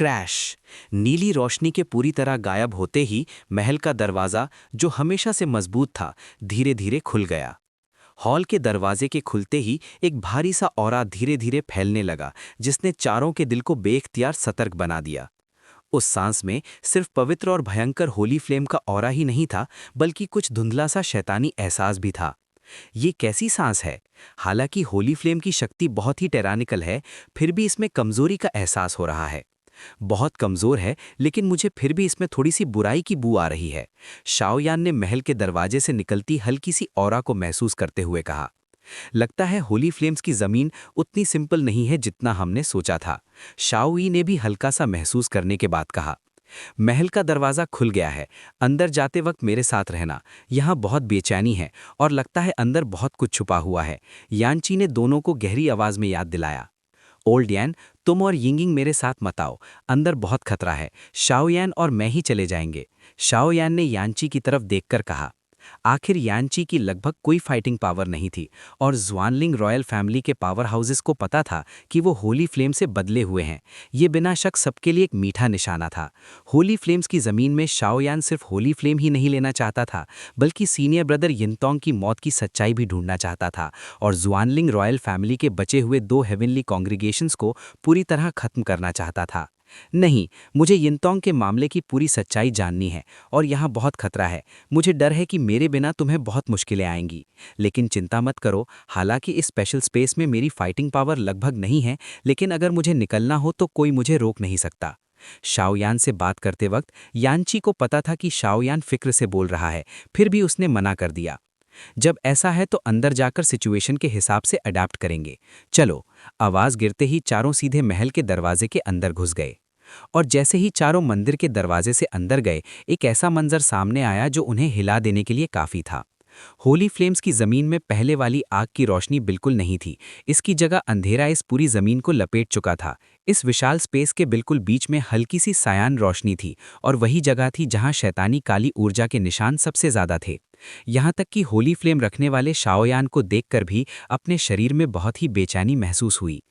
Crash. नीली रोशनी के पूरी तरह गायब होते ही महल का दरवाज़ा, जो हमेशा से मजबूत था, धीरे धीरे खुल गया। हॉल के दरवाजे के खुलते ही एक भारी सा ऑरा धीरे धीरे फैलने लगा, जिसने चारों के दिल को बेख्तियार सतर्क बना दिया। उस सांस में सिर्फ पवित्र और भयंकर होली फ्लेम का ऑरा ही नहीं था, बल्कि कुछ धुंधला सा शैतानी एहसास भी था। ये कैसी सांस है? हालांकि होली फ्लेम की शक्ति बहुत ही टेरानिकल है, फिर भी इसमें कमजोरी का एहसास हो रहा है। बहुत कमजोर है, लेकिन मुझे फिर भी इसमें थोड़ी सी बुराई की बू आ रही है। शाओयान ने महल के दरवाजे से निकलती हल्की सी ऑरा को महसूस करते हुए कहा। लगता है होली फ्लेम्स की जमीन उतनी सिंपल नहीं है जितना हमने सोचा था। शाओई ने भी हल्का सा महसूस करने के बाद कहा। महल का दरवाजा खुल गया है। अंदर जाते वक्त मेरे साथ रहना। यहाँ बहुत बेचैनी है और लगता है अंदर बहुत कुछ छुपा हुआ है। यानची ने दोनों को गहरी आवाज में याद दिलाया। ओल्ड यान, तुम और यिंगिंग मेरे साथ मत आओ। अंदर बहुत खतरा है। शाओयान और मैं ही चले जाएंगे। शाओयान ने यानची की तरफ देखकर कहा। आखिर यानची की लगभग कोई फाइटिंग पावर नहीं थी और ज़्वानलिंग रॉयल फैमिली के पावर हाउसेस को पता था कि वो होली फ्लेम से बदले हुए हैं। ये बिना शक सबके लिए एक मीठा निशाना था। होली फ्लेम्स की ज़मीन में शाओयान सिर्फ होली फ्लेम ही नहीं लेना चाहता था, बल्कि सीनियर ब्रदर यिनतोंग की मौत की सच्चाई भी ढूंढना चाहता था और ज़्वानलिंग रॉयल फैमिली के बचे हुए 2 हेवनली कॉन्ग्रीगेशंस को पूरी तरह खत्म करना चाहता था। नहीं, मुझे यिनतोंग के मामले की पूरी सच्चाई जाननी है और यहाँ बहुत खतरा है। मुझे डर है कि मेरे बिना तुम्हें बहुत मुश्किलें आएंगी। लेकिन चिंता मत करो, हालांकि इस स्पेशल स्पेस में मेरी फाइटिंग पावर लगभग नहीं है, लेकिन अगर मुझे निकलना हो तो कोई मुझे रोक नहीं सकता। शाओयान से बात करते वक्त यानची को पता था कि शाओयान फिक्र से बोल रहा है, फिर भी उसने मना कर दिया। जब ऐसा है तो अंदर जाकर सिचुएशन के हिसाब से अडैप्ट करेंगे। चलो। आवाज गिरते ही चारों सीधे महल के दरवाजे के अंदर घुस गए। और जैसे ही चारों मंदिर के दरवाजे से अंदर गए, एक ऐसा मंजर सामने आया जो उन्हें हिला देने के लिए काफी था। होली फ्लेम्स की जमीन में पहले वाली आग की रोशनी बिल्कुल नहीं थी। इसकी जगह अंधेरा इस पूरी जमीन को लपेट चुका था। इस विशाल स्पेस के बिल्कुल बीच में हल्की सी सायान रोशनी थी और वही जगह थी जहां शैतानी काली ऊर्जा के निशान सबसे ज्यादा थे। यहां तक कि होली फ्लेम रखने वाले शाओयान को देखकर भी अपने शरीर में बहुत ही बेचैनी महसूस हुई।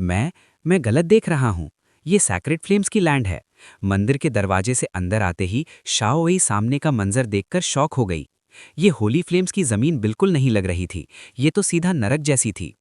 मैं गलत देख रहा हूं। ये सैक्रेड फ्लेम्स की लैंड है। मंदिर के दरवाजे से अंदर आते ही शाओई सामने का मंजर देखकर शॉक हो गई। ये होली फ्लेम्स की जमीन बिल्कुल नहीं लग रही थी। ये तो सीधा नरक जैसी थी।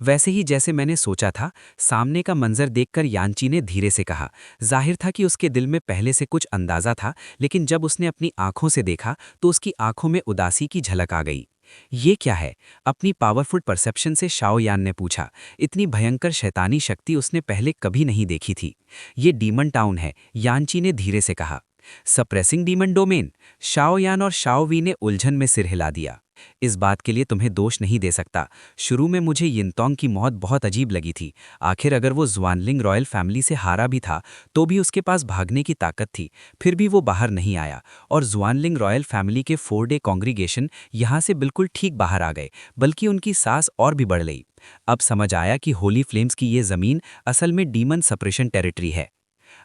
वैसे ही जैसे मैंने सोचा था। सामने का मंजर देखकर यानची ने धीरे से कहा। जाहिर था कि उसके दिल में पहले से कुछ अंदाजा था, लेकिन जब उसने अपनी आंखों से देखा तो उसकी आंखों में उदासी की झलक आ गई। ये क्या है? अपनी पावरफुल परसेप्शन से शाओयान ने पूछा। इतनी भयंकर शैतानी शक्ति उसने पहले कभी नहीं देखी थी। ये डीमन टाउन है, यानची ने धीरे से कहा। Suppressing demon domain. शाओयान और शाओवी ने उलझन में सिर हिला दिया। इस बात के लिए तुम्हें दोष नहीं दे सकता। शुरू में मुझे यिनतोंग की मौत बहुत अजीब लगी थी। आखिर अगर वो ज़्वानलिंग रॉयल फैमिली से हारा भी था तो भी उसके पास भागने की ताकत थी, फिर भी वो बाहर नहीं आया और ज़्वानलिंग रॉयल फैमिली के 4 डे कॉन्ग्रीगेशन यहाँ से बिल्कुल ठीक बाहर आ गए, बल्कि उनकी सांस और भी बढ़ गई। अब समझ आया कि होली फ्लेम्स की ये ज़मीन असल में डीमन सप्रेशन टेरिटरी है।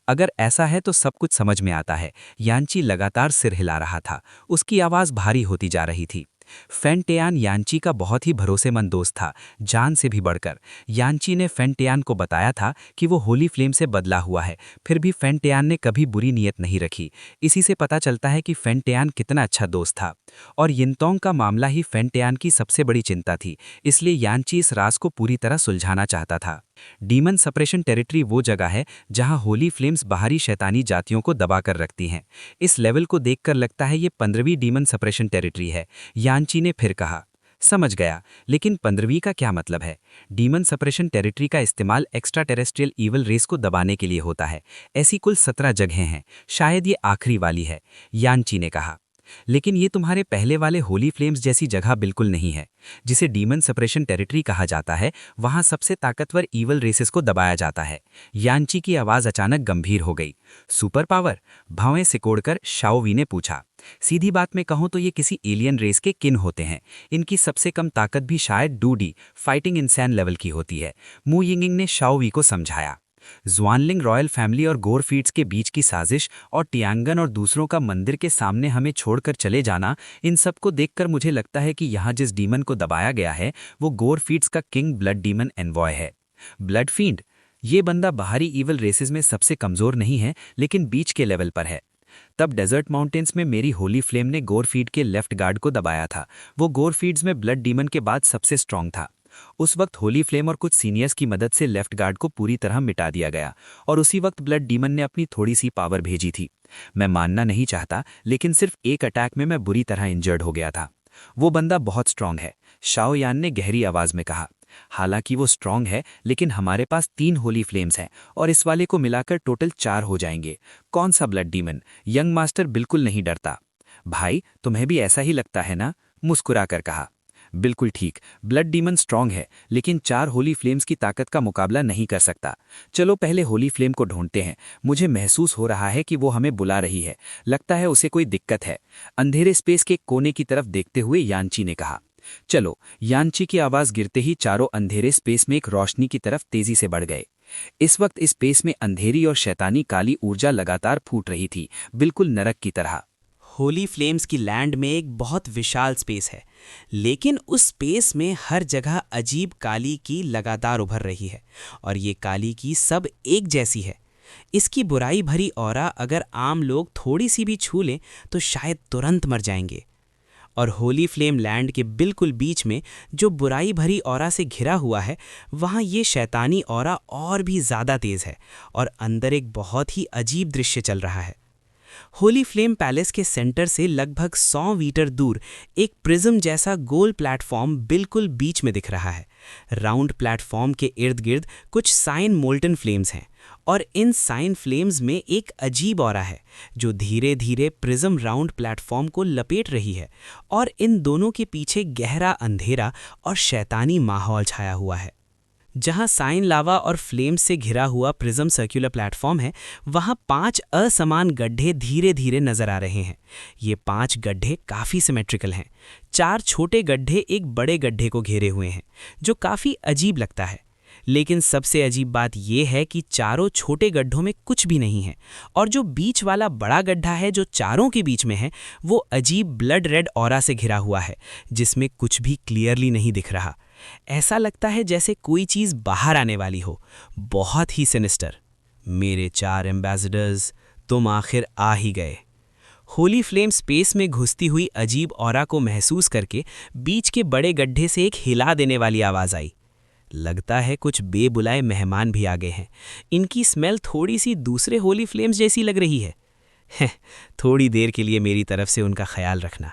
अगर ऐसा है तो सब कुछ समझ में आता है। यानची लगातार सिर हिला रहा था। उसकी आवाज़ भारी होती जा रही थी। फेंटियान यानची का बहुत ही भरोसेमंद दोस्त था, जान से भी बढ़कर। यानची ने फेंटियान को बताया था कि वो होली फ्लेम से बदला हुआ है, फिर भी फेंटियान ने कभी बुरी नीयत नहीं रखी। इसी से पता चलता है कि फेंटियान कितना अच्छा दोस्त था। और यिनतोंग का मामला ही फेंटियान की सबसे बड़ी चिंता थी, इसलिए यानची इस राज को पूरी तरह सुलझाना चाहता था। डीमन सप्रेशन टेरिटरी वो जगह है जहां होली फ्लेम्स बाहरी शैतानी जातियों को दबाकर रखती हैं। इस लेवल को देखकर लगता है ये 15वीं डीमन सप्रेशन टेरिटरी है, यानची ने फिर कहा। समझ गया, लेकिन 15वीं का क्या मतलब है? डीमन सप्रेशन टेरिटरी का इस्तेमाल एक्स्ट्रा टेरेस्ट्रियल ईवल रेस को दबाने के लिए होता है। ऐसी कुल 17 जगहें हैं, शायद ये आखिरी वाली है, यानची ने कहा। लेकिन ये तुम्हारे पहले वाले होली फ्लेम्स जैसी जगह बिल्कुल नहीं है। जिसे डीमन सप्रेशन टेरिटरी कहा जाता है, वहां सबसे ताकतवर ईवल रेसेस को दबाया जाता है। यानची की आवाज अचानक गंभीर हो गई। Super power? भावें सिकोड़कर शाओवी ने पूछा। सीधी बात में कहूं तो ये किसी एलियन रेस के किन होते हैं। इनकी सबसे कम ताकत भी शायद 2D फाइटिंग इंसान लेवल की होती है, मू यिंगिंग ने शाओवी को समझाया। ज़्वानलिंग रॉयल फैमिली और गोरफीड्स के बीच की साजिश और टियांगन और दूसरों का मंदिर के सामने हमें छोड़कर चले जाना, इन सब को देखकर मुझे लगता है कि यहाँ जिस डीमन को दबाया गया है वो गोरफीड्स का किंग ब्लड डीमन एनवॉय है। Blood feed? ये बंदा बाहरी ईवल रेसेस में सबसे कमज़ोर नहीं है, लेकिन बीच के लेवल पर है। तब डेजर्ट माउंटेन्स में मेरी होली फ्लेम ने गोरफीड के लेफ्ट गार्ड को दबाया था। वो गोरफीड्स में ब्लड डीमन के बाद सबसे स्ट्रांग था। उस वक्त होली फ्लेम और कुछ सीनियर्स की मदद से लेफ्ट गार्ड को पूरी तरह मिटा दिया गया, और उसी वक्त ब्लड डीमन ने अपनी थोड़ी सी पावर भेजी थी। मैं मानना नहीं चाहता, लेकिन सिर्फ एक अटैक में मैं बुरी तरह इंजर्ड हो गया था। वो बंदा बहुत स्ट्रांग है, शाओ यान ने गहरी आवाज में कहा। हालांकि वो स्ट्रांग है, लेकिन हमारे पास 3 होली फ्लेम्स हैं और इस वाले को मिलाकर टोटल 4 हो जाएंगे। कौन सा ब्लड डीमन? यंग मास्टर बिल्कुल नहीं डरता। भाई, तुम्हें भी ऐसा ही लगता है ना? मुस्कुराकर कहा। बिल्कुल ठीक, ब्लड डीमन स्ट्रांग है, लेकिन 4 होली फ्लेम्स की ताकत का मुकाबला नहीं कर सकता। चलो पहले होली फ्लेम को ढूंढते हैं। मुझे महसूस हो रहा है कि वो हमें बुला रही है। लगता है उसे कोई दिक्कत है। अंधेरे स्पेस के कोने की तरफ देखते हुए यानची ने कहा। चलो। यानची की आवाज गिरते ही चारों अंधेरे स्पेस में एक रोशनी की तरफ तेजी से बढ़ गए। इस वक्त इस स्पेस में अंधेरी और शैतानी काली ऊर्जा लगातार फूट रही थी, बिल्कुल नरक की तरह। होली फ्लेम्स की लैंड में एक बहुत विशाल स्पेस है, लेकिन उस स्पेस में हर जगह अजीब काली की लगातार उभर रही है, और ये काली की सब एक जैसी है। इसकी बुराई भरी ऑरा अगर आम लोग थोड़ी सी भी छू लें तो शायद तुरंत मर जाएंगे। और होली फ्लेम लैंड के बिल्कुल बीच में जो बुराई भरी ऑरा से घिरा हुआ है, वहाँ ये शैतानी ऑरा और भी ज़्यादा तेज़ है, और अंदर एक बहुत ही अजीब दृश्य चल रहा है। होली फ्लेम पैलेस के सेंटर से लगभग 100 मीटर दूर एक प्रिज्म जैसा गोल प्लेटफॉर्म बिल्कुल बीच में दिख रहा है। राउंड प्लेटफॉर्म के इर्द गिर्द कुछ साइन मोल्टन फ्लेम्स हैं, और इन साइन फ्लेम्स में एक अजीब ऑरा है जो धीरे धीरे प्रिज्म राउंड प्लेटफॉर्म को लपेट रही है, और इन दोनों के पीछे गहरा अंधेरा और शैतानी माहौल छाया हुआ है। जहां साइन लावा और फ्लेम्स से घिरा हुआ प्रिज्म सर्कुलर प्लेटफॉर्म है, वहां 5 असमान गड्ढे धीरे धीरे नजर आ रहे हैं। ये 5 गड्ढे काफी सिमेट्रिकल हैं। 4 छोटे गड्ढे एक बड़े गड्ढे को घेरे हुए हैं, जो काफी अजीब लगता है। लेकिन सबसे अजीब बात यह है कि चारों छोटे गड्ढों में कुछ भी नहीं है, और जो बीच वाला बड़ा गड्ढा है जो चारों के बीच में है, वो अजीब ब्लड रेड ऑरा से घिरा हुआ है, जिसमें कुछ भी क्लियरली नहीं दिख रहा। ऐसा लगता है जैसे कोई चीज बाहर आने वाली हो। बहुत ही सिनिस्टर। मेरे 4 एम्बेसडर्स, तुम आखिर आ ही गए। होली फ्लेम स्पेस में घुसती हुई अजीब ऑरा को महसूस करके बीच के बड़े गड्ढे से एक हिला देने वाली आवाज आई। लगता है कुछ बेबुलाए मेहमान भी आ गए हैं। इनकी स्मेल थोड़ी सी दूसरे होली फ्लेम्स जैसी लग रही है। थोड़ी देर के लिए मेरी तरफ से उनका ख्याल रखना।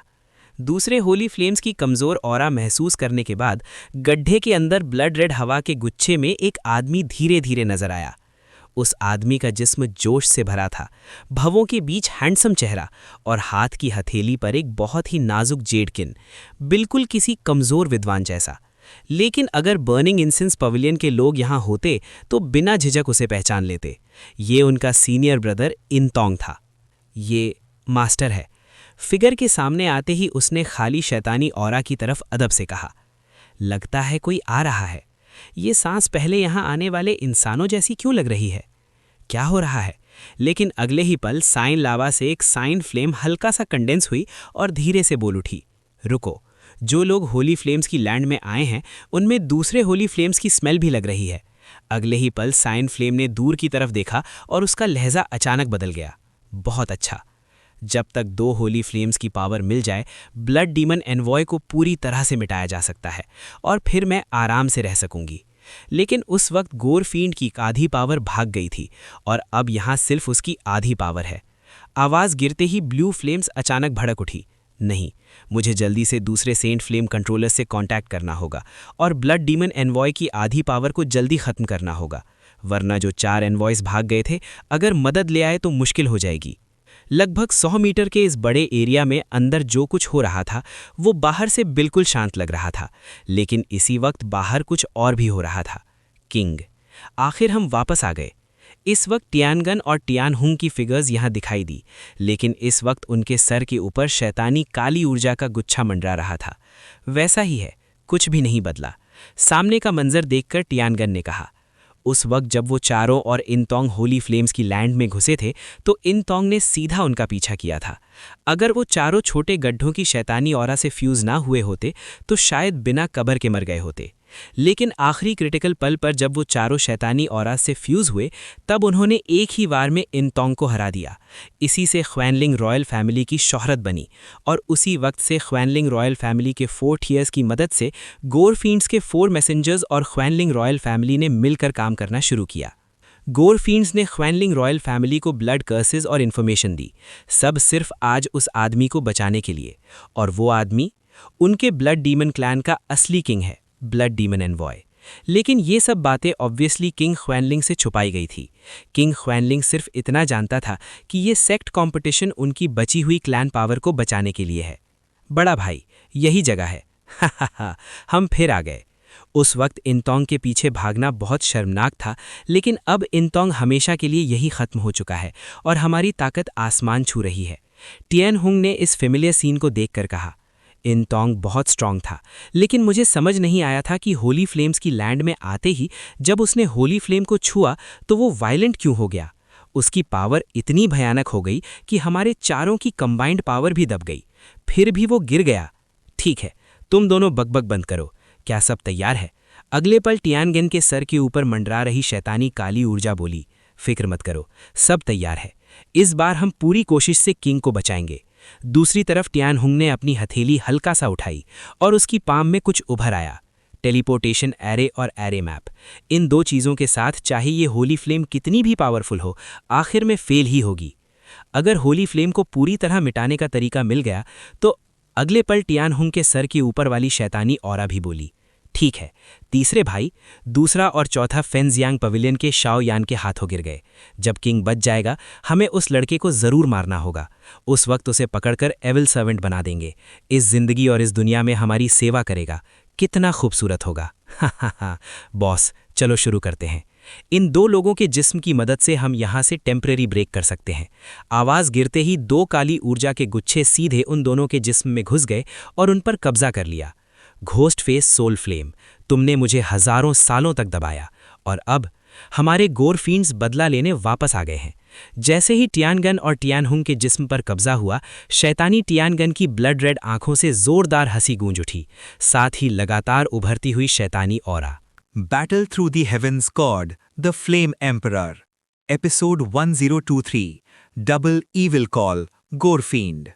दूसरे होली फ्लेम्स की कमज़ोर ऑरा महसूस करने के बाद गड्ढे के अंदर ब्लड रेड हवा के गुच्छे में एक आदमी धीरे धीरे नजर आया। उस आदमी का जिस्म जोश से भरा था, भवों के बीच हैंडसम चेहरा, और हाथ की हथेली पर एक बहुत ही नाजुक जेडकिन, बिल्कुल किसी कमज़ोर विद्वान जैसा। लेकिन अगर बर्निंग इंसेंस पवेलियन के लोग यहाँ होते तो बिना झिझक उसे पहचान लेते। ये उनका सीनियर ब्रदर इंतोंग था। ये मास्टर है। फिगर के सामने आते ही उसने खाली शैतानी ऑरा की तरफ अदब से कहा। लगता है कोई आ रहा है। ये सांस पहले यहाँ आने वाले इंसानों जैसी क्यों लग रही है? क्या हो रहा है? लेकिन अगले ही पल साइन लावा से एक साइन फ्लेम हल्का सा कंडेंस हुई और धीरे से बोल उठी, रुको। जो लोग होली फ्लेम्स की लैंड में आए हैं, उनमें दूसरे होली फ्लेम्स की स्मेल भी लग रही है। अगले ही पल साइन फ्लेम ने दूर की तरफ देखा और उसका लहजा अचानक बदल गया। बहुत अच्छा। जब तक 2 होली फ्लेम्स की पावर मिल जाए, ब्लड डीमन एनवॉय को पूरी तरह से मिटाया जा सकता है, और फिर मैं आराम से रह सकूंगी। लेकिन उस वक्त गोरफील्ड की आधी पावर भाग गई थी, और अब यहाँ सिर्फ उसकी आधी पावर है। आवाज़ गिरते ही ब्लू फ्लेम्स अचानक भड़क उठी। नहीं, मुझे जल्दी से दूसरे सेंट फ्लेम कंट्रोलर से कांटेक्ट करना होगा, और ब्लड डीमन एनवॉय की आधी पावर को जल्दी ख़त्म करना होगा, वरना जो 4 एनवॉयस भाग गए थे, अगर मदद ले आए तो मुश्किल हो जाएगी। लगभग 100 मीटर के इस बड़े एरिया में अंदर जो कुछ हो रहा था वो बाहर से बिल्कुल शांत लग रहा था, लेकिन इसी वक्त बाहर कुछ और भी हो रहा था। किंग, आखिर हम वापस आ गए। इस वक्त टियानगन और टियानहुंग की फिगर्स यहाँ दिखाई दी, लेकिन इस वक्त उनके सर के ऊपर शैतानी काली ऊर्जा का गुच्छा मंडरा रहा था। वैसा ही है, कुछ भी नहीं बदला। सामने का मंजर देखकर टियानगन ने कहा। उस वक्त जब वो चारों और इंतोंग होली फ्लेम्स की लैंड में घुसे थे तो इंतोंग ने सीधा उनका पीछा किया था। अगर वो चारों छोटे गड्ढों की शैतानी ऑरा से फ्यूज ना हुए होते तो शायद बिना कबर के मर गए होते। लेकिन आखिरी क्रिटिकल पल पर जब वो चारों शैतानी ऑरा से फ्यूज हुए, तब उन्होंने एक ही वार में इंतोंग को हरा दिया। इसी से ख्वेनलिंग रॉयल फैमिली की शोहरत बनी, और उसी वक्त से ख्वेनलिंग रॉयल फैमिली के 4 टीयर्स की मदद से गोरफींड्स के 4 मैसेंजर्स और ख्वेनलिंग रॉयल फैमिली ने मिलकर काम करना शुरू किया। गोरफींड्स ने ख्वेनलिंग रॉयल फैमिली को ब्लड कर्सेस और इन्फॉर्मेशन दी, सब सिर्फ आज उस आदमी को बचाने के लिए। और वो आदमी उनके ब्लड डीमन क्लैन का असली किंग है, ब्लड डीमन एनवॉय। लेकिन ये सब बातें ऑब्वियसली किंग ख्वेनलिंग से छुपाई गई थी। किंग ख्वेनलिंग सिर्फ इतना जानता था कि ये सेक्ट कंपटीशन उनकी बची हुई क्लैन पावर को बचाने के लिए है। बड़ा भाई, यही जगह है। हा, हम फिर आ गए। उस वक्त इंतोंग के पीछे भागना बहुत शर्मनाक था, लेकिन अब इंतोंग हमेशा के लिए यही खत्म हो चुका है और हमारी ताकत आसमान छू रही है। टियन हुंग ने इस फेमिलियर सीन को देखकर कहा, इंतोंग बहुत स्ट्रांग था, लेकिन मुझे समझ नहीं आया था कि होली फ्लेम्स की लैंड में आते ही जब उसने होली फ्लेम को छुआ तो वो वायलेंट क्यों हो गया। उसकी पावर इतनी भयानक हो गई कि हमारे चारों की कंबाइंड पावर भी दब गई। फिर भी वो गिर गया। ठीक है, तुम दोनों बकबक बंद करो। क्या सब तैयार है? अगले पल टियानगन के सर के ऊपर मंडरा रही शैतानी काली ऊर्जा बोली, फिक्र मत करो, सब तैयार है। इस बार हम पूरी कोशिश से किंग को बचाएंगे। दूसरी तरफ टियान हुंग ने अपनी हथेली हल्का सा उठाई और उसकी पाम में कुछ उभर आया। टेलीपोर्टेशन एरे और एरे मैप। इन दो चीज़ों के साथ चाहे ये होली फ्लेम कितनी भी पावरफुल हो, आखिर में फेल ही होगी। अगर होली फ्लेम को पूरी तरह मिटाने का तरीका मिल गया तो अगले पल टियान हुंग के सर के ऊपर वाली शैतानी ऑरा भी बोली, ठीक है। तीसरे भाई, दूसरा और चौथा फेंजियांग पवेलियन के शाओ यान के हाथों गिर गए। जब किंग बच जाएगा, हमें उस लड़के को जरूर मारना होगा। उस वक्त उसे पकड़कर एविल सर्वेंट बना देंगे। इस जिंदगी और इस दुनिया में हमारी सेवा करेगा। कितना खूबसूरत होगा। हा बॉस, चलो शुरू करते हैं। इन दो लोगों के जिस्म की मदद से हम यहां से टेम्परेरी ब्रेक कर सकते हैं। आवाज गिरते ही 2 काली ऊर्जा के गुच्छे सीधे उन दोनों के जिस्म में घुस गए और उन पर कब्जा कर लिया। घोस्ट फेस सोल फ्लेम, तुमने मुझे हजारों सालों तक दबाया और अब हमारे गोरफींड्स बदला लेने वापस आ गए हैं। जैसे ही टियानगन और टियानहुंग के जिस्म पर कब्जा हुआ, शैतानी टियानगन की ब्लड रेड आंखों से जोरदार हंसी गूंज उठी, साथ ही लगातार उभरती हुई शैतानी aura. Battle Through the Heavens God, The Flame Emperor, Episode 1023, Double Evil Call, Gorefiend।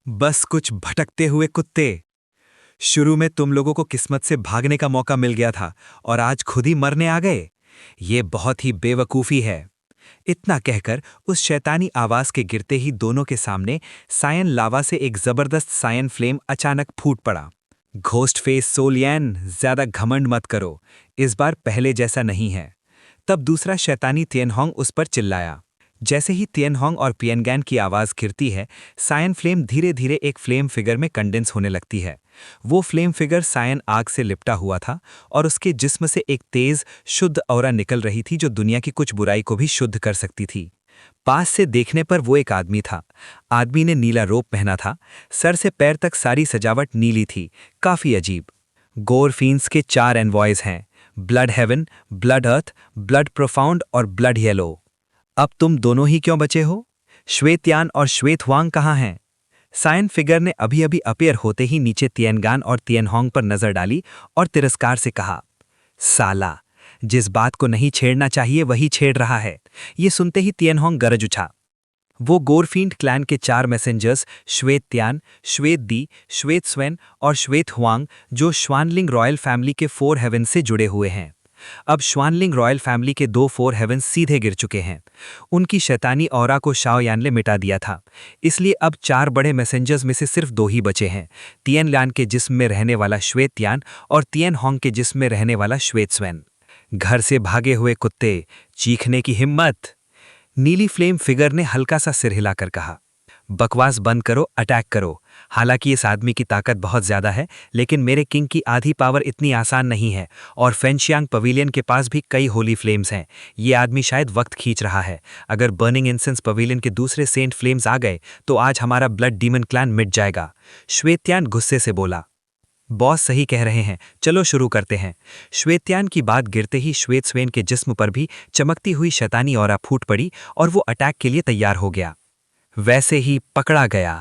बस कुछ भटकते हुए कुत्ते। शुरू में तुम लोगों को किस्मत से भागने का मौका मिल गया था और आज खुद ही मरने आ गए। ये बहुत ही बेवकूफ़ी है। इतना कहकर उस शैतानी आवाज के गिरते ही दोनों के सामने सायन लावा से एक जबरदस्त सायन फ्लेम अचानक फूट पड़ा। घोस्ट फेस सोलियन, ज्यादा घमंड मत करो, इस बार पहले जैसा नहीं है। तब दूसरा शैतानी तियनहोंग उस पर चिल्लाया। जैसे ही तियनहोंग और पियनगैन की आवाज गिरती है, सायन फ्लेम धीरे धीरे एक फ्लेम फिगर में कंडेंस होने लगती है। वो फ्लेम फिगर सायन आग से लिपटा हुआ था और उसके जिस्म से एक तेज शुद्ध औरा निकल रही थी जो दुनिया की कुछ बुराई को भी शुद्ध कर सकती थी। पास से देखने पर वो एक आदमी था। आदमी ने नीला रोब पहना था, सर से पैर तक सारी सजावट नीली थी, काफी अजीब। गोरफींड्स के 4 एनवॉयज हैं, ब्लड हेवन, ब्लड अर्थ, ब्लड प्रोफाउंड और ब्लड येलो। अब तुम दोनों ही क्यों बचे हो? श्वेतयान और श्वेत हुआंग कहाँ हैं? सायन फिगर ने अभी अभी अपीयर होते ही नीचे तियनगान और तियनहोंग पर नजर डाली और तिरस्कार से कहा, साला, जिस बात को नहीं छेड़ना चाहिए वही छेड़ रहा है। ये सुनते ही तियनहोंग गरज उठा। वो गोरफींड क्लैन के 4 मैसेंजर्स श्वेतयान, श्वेत दी, श्वेत स्वेन और श्वेत हुआंग, जो श्वानलिंग रॉयल फैमिली के 4 हेवन से जुड़े हुए हैं। अब श्वानलिंग रॉयल फैमिली के 2 4 हेवंस सीधे गिर चुके हैं। उनकी शैतानी ऑरा को शाओयान ने मिटा दिया था, इसलिए अब 4 बड़े मैसेंजर्स में से सिर्फ 2 ही बचे हैं, तियनलान के जिस्म में रहने वाला श्वेतयान और तियनहोंग के जिस्म में रहने वाला श्वेत स्वेन। घर से भागे हुए कुत्ते, चीखने की हिम्मत। नीली फ्लेम फिगर ने हल्का सा सिर हिलाकर कहा, बकवास बंद करो, अटैक करो। हालांकि इस आदमी की ताकत बहुत ज्यादा है, लेकिन मेरे किंग की आधी पावर इतनी आसान नहीं है और फेंशियांग पवेलियन के पास भी कई होली फ्लेम्स हैं। ये आदमी शायद वक्त खींच रहा है। अगर बर्निंग इंसेंस पवेलियन के दूसरे सेंट फ्लेम्स आ गए तो आज हमारा ब्लड डीमन क्लैन मिट जाएगा। श्वेतयान गुस्से से बोला, बॉस सही कह रहे हैं, चलो शुरू करते हैं। श्वेतयान की बात गिरते ही श्वेत स्वेन के जिस्म पर भी चमकती हुई शैतानी ऑरा फूट पड़ी और वो अटैक के लिए तैयार हो गया। वैसे ही पकड़ा गया।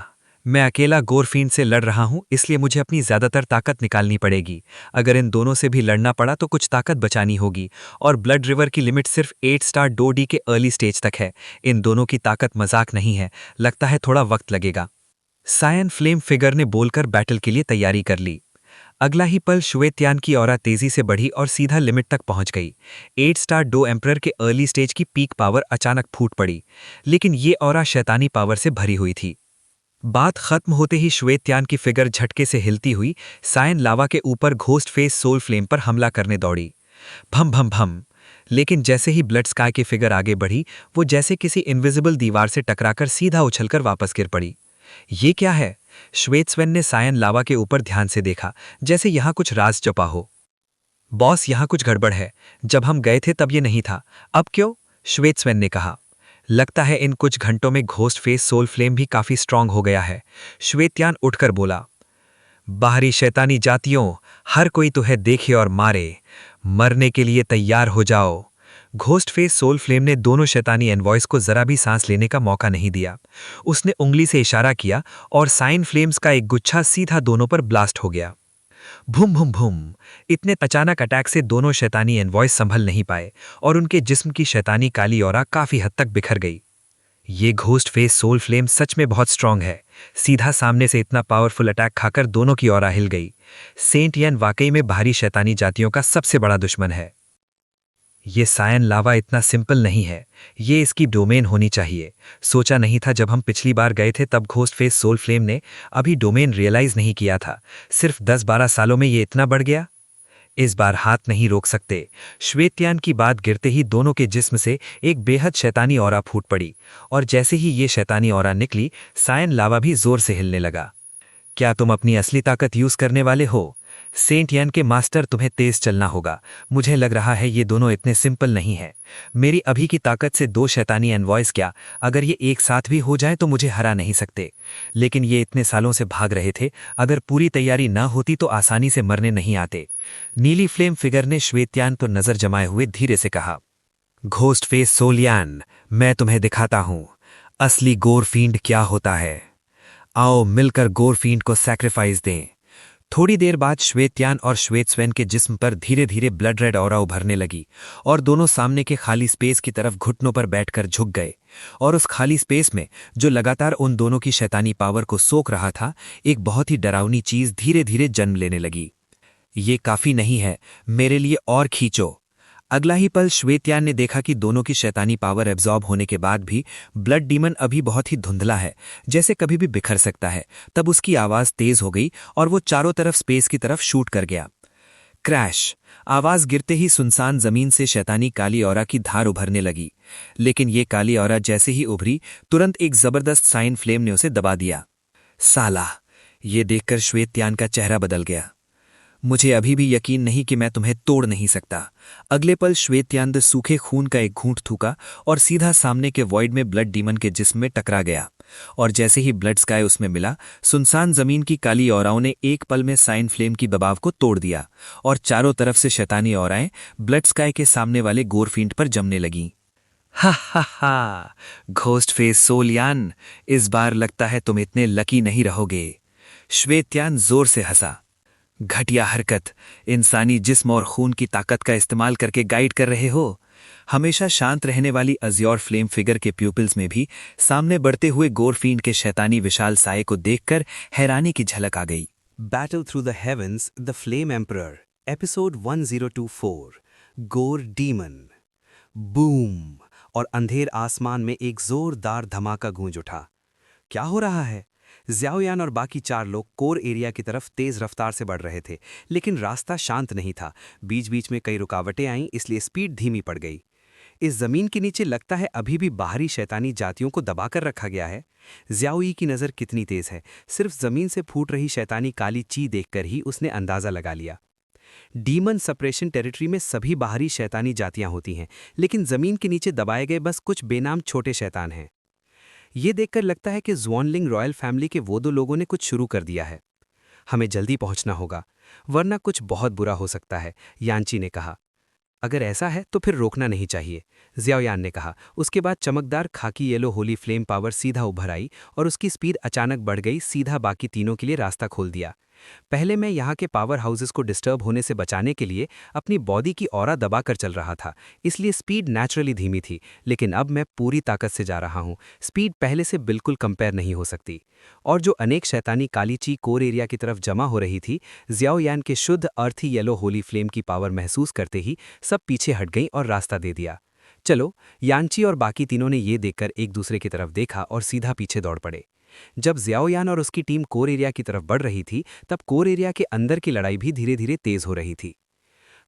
मैं अकेला गोरफींड से लड़ रहा हूं, इसलिए मुझे अपनी ज्यादातर ताकत निकालनी पड़ेगी। अगर इन दोनों से भी लड़ना पड़ा तो कुछ ताकत बचानी होगी, और ब्लड रिवर की लिमिट सिर्फ 8 स्टार डोडी के अर्ली स्टेज तक है। इन दोनों की ताकत मजाक नहीं है, लगता है थोड़ा वक्त लगेगा। सायन फ्लेम फिगर ने बोलकर बैटल के लिए तैयारी कर ली। अगला ही पल श्वेतयान की ऑरा तेजी से बढ़ी और सीधा लिमिट तक पहुंच गई। 8 स्टार डो एम्परर के अर्ली स्टेज की पीक पावर अचानक फूट पड़ी, लेकिन ये ऑरा शैतानी पावर से भरी हुई थी। बात खत्म होते ही श्वेतयान की फिगर झटके से हिलती हुई सायन लावा के ऊपर घोस्ट फेस सोल फ्लेम पर हमला करने दौड़ी। भम भम भम। लेकिन जैसे ही ब्लड स्काई की फिगर आगे बढ़ी, वो जैसे किसी इनविजिबल दीवार से टकराकर सीधा उछलकर वापस गिर पड़ी। ये क्या है? श्वेतस्वेन ने सायन लावा के ऊपर ध्यान से देखा, जैसे यहां कुछ राज छुपा हो। बॉस, यहां कुछ गड़बड़ है। जब हम गए थे तब ये नहीं था, अब क्यों? श्वेतस्वेन ने कहा। लगता है इन कुछ घंटों में घोस्ट फेस सोल फ्लेम भी काफी स्ट्रांग हो गया है। श्वेतयान उठकर बोला, बाहरी शैतानी जातियों, हर कोई तुम्हें देखे और मारे। मरने के लिए तैयार हो जाओ। घोस्ट फेस सोल फ्लेम ने दोनों शैतानी एनवॉइस को जरा भी सांस लेने का मौका नहीं दिया। उसने उंगली से इशारा किया और साइन फ्लेम्स का एक गुच्छा सीधा दोनों पर ब्लास्ट हो गया। भूम भूम भूम। इतने अचानक अटैक से दोनों शैतानी एनवॉइस संभल नहीं पाए और उनके जिस्म की शैतानी काली ऑरा काफी हद तक बिखर गई। ये घोस्ट फेस सोल फ्लेम सच में बहुत स्ट्रांग है। सीधा सामने से इतना पावरफुल अटैक खाकर दोनों की ऑरा हिल गई। सेंट यान वाकई में बाहरी शैतानी जातियों का सबसे बड़ा दुश्मन है। ये सायन लावा इतना सिंपल नहीं है, ये इसकी डोमेन होनी चाहिए। सोचा नहीं था जब हम पिछली बार गए थे तब घोस्ट फेस सोल फ्लेम ने अभी डोमेन रियलाइज नहीं किया था। सिर्फ 10-12 सालों में ये इतना बढ़ गया। इस बार हाथ नहीं रोक सकते। श्वेतयान की बात गिरते ही दोनों के जिस्म से एक बेहद शैतानी ऑरा फूट पड़ी, और जैसे ही ये शैतानी ऑरा निकली, सायन लावा भी जोर से हिलने लगा। क्या तुम अपनी असली ताकत यूज करने वाले हो? सेंट यान के मास्टर, तुम्हें तेज चलना होगा। मुझे लग रहा है ये दोनों इतने सिंपल नहीं है। मेरी अभी की ताकत से 2 शैतानी एनवॉइस क्या, अगर ये एक साथ भी हो जाए तो मुझे हरा नहीं सकते। लेकिन ये इतने सालों से भाग रहे थे, अगर पूरी तैयारी ना होती तो आसानी से मरने नहीं आते। नीली फ्लेम फिगर ने श्वेतयान पर नजर जमाए हुए धीरे से कहा, घोस्ट फेस सोलियान, मैं तुम्हें दिखाता हूं असली गोरफींड क्या होता है। आओ मिलकर गोरफींड को सैक्रिफाइस दें। थोड़ी देर बाद श्वेतयान और श्वेतस्वेन के जिस्म पर धीरे धीरे ब्लड रेड ऑरा उभरने लगी, और दोनों सामने के खाली स्पेस की तरफ घुटनों पर बैठकर झुक गए। और उस खाली स्पेस में, जो लगातार उन दोनों की शैतानी पावर को सोख रहा था, एक बहुत ही डरावनी चीज धीरे धीरे जन्म लेने लगी। ये काफी नहीं है, मेरे लिए और खींचो। अगला ही पल श्वेतयान ने देखा कि दोनों की शैतानी पावर एब्जॉर्ब होने के बाद भी ब्लड डीमन अभी बहुत ही धुंधला है, जैसे कभी भी बिखर सकता है। तब उसकी आवाज तेज हो गई और वो चारों तरफ स्पेस की तरफ शूट कर गया। क्रैश! आवाज गिरते ही सुनसान जमीन से शैतानी काली ऑरा की धार उभरने लगी। लेकिन ये काली ऑरा जैसे ही उभरी, तुरंत एक जबरदस्त साइन फ्लेम ने उसे दबा दिया। साला! ये देखकर श्वेतयान का चेहरा बदल गया। मुझे अभी भी यकीन नहीं कि मैं तुम्हें तोड़ नहीं सकता। अगले पल श्वेतयान सूखे खून का एक घूंट थूका और सीधा सामने के वॉइड में ब्लड डीमन के जिस्म में टकरा गया। और जैसे ही ब्लड स्काई उसमें मिला, सुनसान जमीन की काली ऑराओं ने एक पल में साइन फ्लेम की दबाव को तोड़ दिया, और चारों तरफ से शैतानी ऑराएं ब्लड स्काई के सामने वाले गोरफींड पर जमने लगीं। हा हा हा! घोस्ट फेस सोलियान, इस बार लगता है तुम इतने लकी नहीं रहोगे। श्वेतयान जोर से हंसा। घटिया हरकत! इंसानी जिस्म और खून की ताकत का इस्तेमाल करके गाइड कर रहे हो। हमेशा शांत रहने वाली अज़्योर फ्लेम फिगर के प्यूपिल्स में भी सामने बढ़ते हुए गोरफींड के शैतानी विशाल साये को देखकर हैरानी की झलक आ गई। Battle through the heavens, the flame emperor, episode 1024, गोर डीमन। बूम! और अंधेर आसमान में एक जोरदार धमाका गूंज उठा। क्या हो रहा है? ज़्याओयान और बाकी 4 लोग कोर एरिया की तरफ तेज रफ्तार से बढ़ रहे थे, लेकिन रास्ता शांत नहीं था। बीच बीच में कई रुकावटें आईं, इसलिए स्पीड धीमी पड़ गई। इस जमीन के नीचे लगता है अभी भी बाहरी शैतानी जातियों को दबाकर रखा गया है। ज़्याओई की नज़र कितनी तेज है, सिर्फ जमीन से फूट रही शैतानी काली ची देखकर ही उसने अंदाजा लगा लिया। डीमन सप्रेशन टेरिटरी में सभी बाहरी शैतानी जातियां होती हैं, लेकिन जमीन के नीचे दबाए गए बस कुछ बेनाम छोटे शैतान हैं। ये देखकर लगता है कि ज़्वानलिंग रॉयल फैमिली के वो 2 लोगों ने कुछ शुरू कर दिया है। हमें जल्दी पहुंचना होगा, वरना कुछ बहुत बुरा हो सकता है, यांची ने कहा। अगर ऐसा है तो फिर रोकना नहीं चाहिए, ज़ियाओयान ने कहा। उसके बाद चमकदार खाकी येलो होली फ्लेम पावर सीधा उभर आई और उसकी स्पीड अचानक बढ़ गई, सीधा बाकी तीनों के लिए रास्ता खोल दिया। पहले मैं यहाँ के पावर हाउसेस को डिस्टर्ब होने से बचाने के लिए अपनी बॉडी की ऑरा दबाकर चल रहा था, इसलिए स्पीड नेचुरली धीमी थी। लेकिन अब मैं पूरी ताकत से जा रहा हूँ, स्पीड पहले से बिल्कुल कंपेयर नहीं हो सकती। और जो अनेक शैतानी काली ची कोर एरिया की तरफ जमा हो रही थी, ज़ियाओयान के शुद्ध अर्थी येलो होली फ्लेम की पावर महसूस करते ही सब पीछे हट गईं और रास्ता दे दिया। चलो, यानची और बाकी तीनों ने ये देखकर एक दूसरे की तरफ देखा और सीधा पीछे दौड़ पड़े। जब ज़ियाओयान और उसकी टीम कोर एरिया की तरफ बढ़ रही थी, तब कोर एरिया के अंदर की लड़ाई भी धीरे धीरे तेज हो रही थी।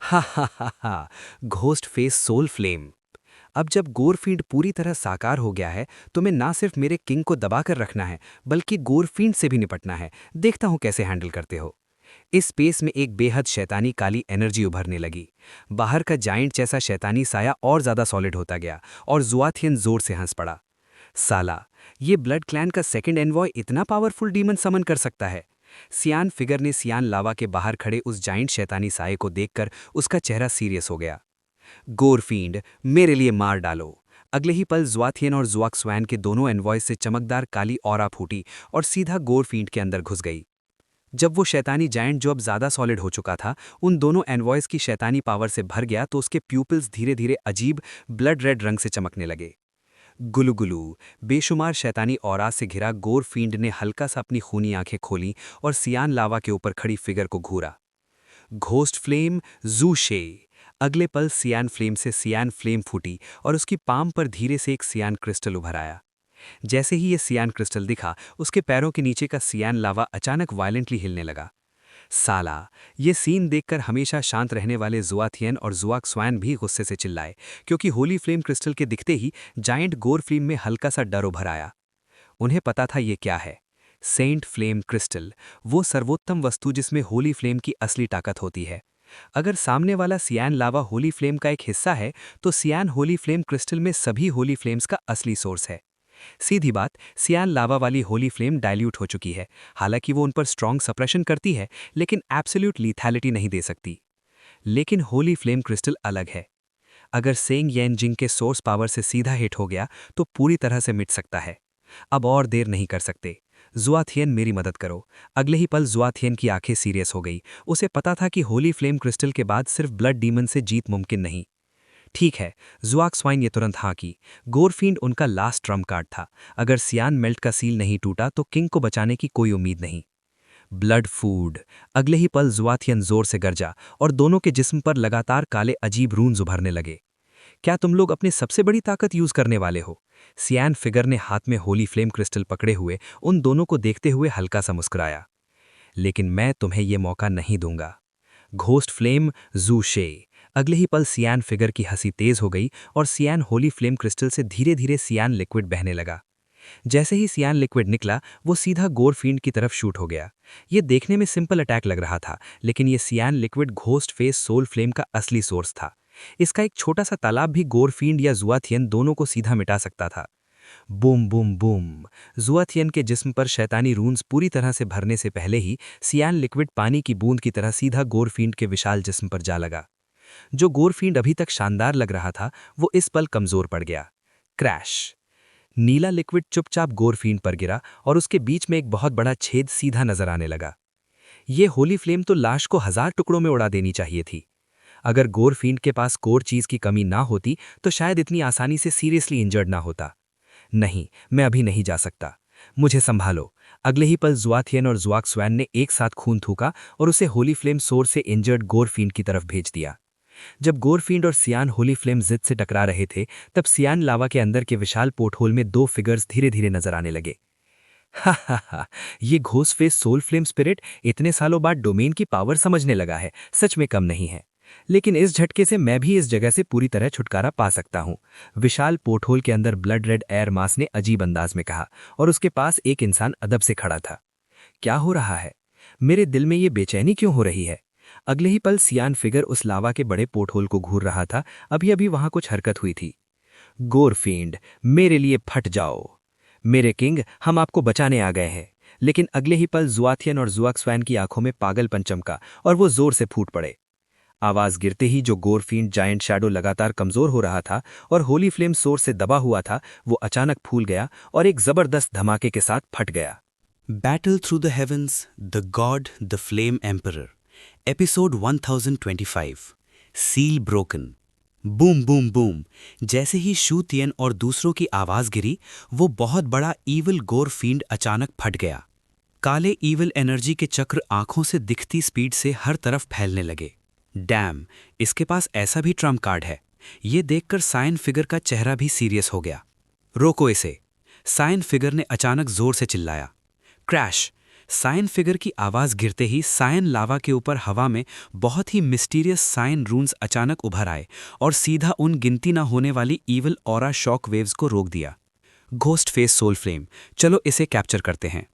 हा हा हा हा, घोस्ट फेस सोल फ्लेम। अब जब गोरफील्ड पूरी तरह साकार हो गया है, तो मैं ना सिर्फ मेरे किंग को दबाकर रखना है, बल्कि गोरफील्ड से भी निपटना है। देखता हूं कैसे हैंडल करते हो। इस स्पेस में एक बेहद शैतानी काली एनर्जी उभरने लगी। बाहर का जाइंट जैसा शैतानी साया और ज्यादा सॉलिड होता गया और जुआथियन जोर से हंस पड़ा। साला, ये ब्लड क्लैन का सेकंड एनवॉय इतना पावरफुल डीमन समन कर सकता है। सियान फिगर ने सियान लावा के बाहर खड़े उस जाइंट शैतानी साये को देखकर उसका चेहरा सीरियस हो गया। गोरफींड, मेरे लिए मार डालो। अगले ही पल जुआथियन और जुआक स्वैन के दोनों एनवॉयस से चमकदार काली ऑरा फूटी और सीधा गोरफींड के अंदर घुस गई। जब वो शैतानी जायंट जो अब ज्यादा सॉलिड हो चुका था, उन दोनों एनवॉयस की शैतानी पावर से भर गया, तो उसके प्यूपिल्स धीरे धीरे अजीब ब्लड रेड रंग से चमकने लगे। गुलुगुलू, बेशुमार शैतानी औरा से घिरा गोरफींड ने हल्का सा अपनी खूनी आंखें खोली और सियान लावा के ऊपर खड़ी फिगर को घूरा। घोस्ट फ्लेम जूशे। अगले पल सियान फ्लेम से सियान फ्लेम फूटी और उसकी पाम पर धीरे से एक सियान क्रिस्टल उभर आया। जैसे ही ये सियान क्रिस्टल दिखा, उसके पैरों के नीचे का सियान लावा अचानक वायलेंटली हिलने लगा। साला, ये सीन देखकर हमेशा शांत रहने वाले जुआथियन और जुआक स्वैन भी गुस्से से चिल्लाए, क्योंकि होली फ्लेम क्रिस्टल के दिखते ही जायंट गोर फ्लेम में हल्का सा डर उभर आया। उन्हें पता था ये क्या है। सेंट फ्लेम क्रिस्टल, वो सर्वोत्तम वस्तु जिसमें होली फ्लेम की असली ताकत होती है। अगर सामने वाला सियान लावा होली फ्लेम का एक हिस्सा है, तो सियान होली फ्लेम क्रिस्टल में सभी होली फ्लेम्स का असली सोर्स है। सीधी बात, सियान लावा वाली होली फ्लेम डाइल्यूट हो चुकी है। हालांकि वो उन पर स्ट्रॉन्ग सप्रेशन करती है, लेकिन एब्सोल्यूट लीथैलिटी नहीं दे सकती। लेकिन होली फ्लेम क्रिस्टल अलग है। अगर सेंग येन जिंग के सोर्स पावर से सीधा हिट हो गया, तो पूरी तरह से मिट सकता है। अब और देर नहीं कर सकते। जुआथियन, मेरी मदद करो। अगले ही पल जुआथियन की आंखें सीरियस हो गई। उसे पता था कि होली फ्लेम क्रिस्टल के बाद सिर्फ ब्लड डीमन से जीत मुमकिन नहीं। ठीक है, जुआक स्वाइन ये तुरंत हाँ की। गोरफींड उनका लास्ट ट्रम्प कार्ड था। अगर सियान मेल्ट का सील नहीं टूटा, तो किंग को बचाने की कोई उम्मीद नहीं। Blood food. अगले ही पल जुआथियन जोर से गरजा और दोनों के जिस्म पर लगातार काले अजीब रून्स उभरने लगे। क्या तुम लोग अपनी सबसे बड़ी ताकत यूज करने वाले हो? सियान फिगर ने हाथ में होली फ्लेम क्रिस्टल पकड़े हुए उन दोनों को देखते हुए हल्का सा मुस्कुराया। लेकिन मैं तुम्हें ये मौका नहीं दूंगा। घोस्ट फ्लेम जूशे। अगले ही पल सियान फिगर की हंसी तेज हो गई और सियान होली फ्लेम क्रिस्टल से धीरे धीरे सियान लिक्विड बहने लगा। जैसे ही सियान लिक्विड निकला, वो सीधा गोरफींड की तरफ शूट हो गया। ये देखने में सिंपल अटैक लग रहा था, लेकिन ये सियान liquid ghost face soul flame का असली सोर्स था। इसका एक छोटा सा तालाब भी गोरफींड या जुआथियन दोनों को सीधा मिटा सकता था। Boom boom boom. जुआथियन के जिस्म पर शैतानी रून्स पूरी तरह से भरने से पहले ही सियान लिक्विड पानी की बूंद की तरह सीधा गोरफींड के विशाल जिस्म पर जा लगा। जो गोरफींड अभी तक शानदार लग रहा था, वो इस पल कमजोर पड़ गया। क्रैश। नीला लिक्विड चुपचाप गोरफींड पर गिरा और उसके बीच में एक बहुत बड़ा छेद सीधा नजर आने लगा। ये होली फ्लेम तो लाश को 1000 टुकड़ों में उड़ा देनी चाहिए थी। अगर गोरफींड के पास कोर चीज की कमी ना होती, तो शायद इतनी आसानी से सीरियसली इंजर्ड ना होता। नहीं, मैं अभी नहीं जा सकता। मुझे संभालो। अगले ही पल जुआथियन और जुआक स्वैन ने एक साथ खून थूका और उसे होली फ्लेम सोर से इंजर्ड गोरफींड की तरफ भेज दिया। जब गोरफींड और सियान होली फ्लेम जिद से टकरा रहे थे, तब सियान लावा के अंदर के विशाल पोर्टहोल में दो फिगर्स धीरे धीरे नजर आने लगे। हा हा हा, ये ghost face soul flame spirit इतने सालों बाद डोमेन की पावर समझने लगा है, सच में कम नहीं है। लेकिन इस झटके से मैं भी इस जगह से पूरी तरह छुटकारा पा सकता हूं। विशाल पोर्टहोल के अंदर ब्लड रेड एयर मास ने अजीब अंदाज में कहा, और उसके पास एक इंसान अदब से खड़ा था। क्या हो रहा है? मेरे दिल में ये बेचैनी क्यों हो रही है? अगले ही पल सियान फिगर उस लावा के बड़े पोर्टहोल को घूर रहा था। अभी अभी वहां कुछ हरकत हुई थी। गोरफींड, मेरे लिए फट जाओ। मेरे किंग, हम आपको बचाने आ गए हैं। लेकिन अगले ही पल जुआथियन और जुआक स्वैन की आंखों में पागलपन चमका और वो जोर से फूट पड़े। आवाज गिरते ही जो गोरफील्ड जायंट शैडो लगातार कमजोर हो रहा था और होली फ्लेम सोर्स से दबा हुआ था, वो अचानक फूल गया और एक जबरदस्त धमाके के साथ फट गया। Battle through the heavens, the god, the flame emperor, episode 1025, seal broken. Boom boom boom, जैसे ही शू तियन और दूसरों की आवाज गिरी, वो बहुत बड़ा ईविल गोरफील्ड अचानक फट गया। काले ईविल एनर्जी के चक्र आंखों से दिखती स्पीड से हर तरफ फैलने लगे। डैम, इसके पास ऐसा भी ट्रम्प कार्ड है। ये देखकर साइन फिगर का चेहरा भी सीरियस हो गया। रोको इसे, साइन फिगर ने अचानक जोर से चिल्लाया। क्रैश! साइन फिगर की आवाज गिरते ही साइन लावा के ऊपर हवा में बहुत ही मिस्टीरियस साइन रून्स अचानक उभर आए और सीधा उन गिनती न होने वाली ईविल ऑरा शॉक वेव्स को रोक दिया। घोस्ट फेस सोल फ्लेम, चलो इसे कैप्चर करते हैं।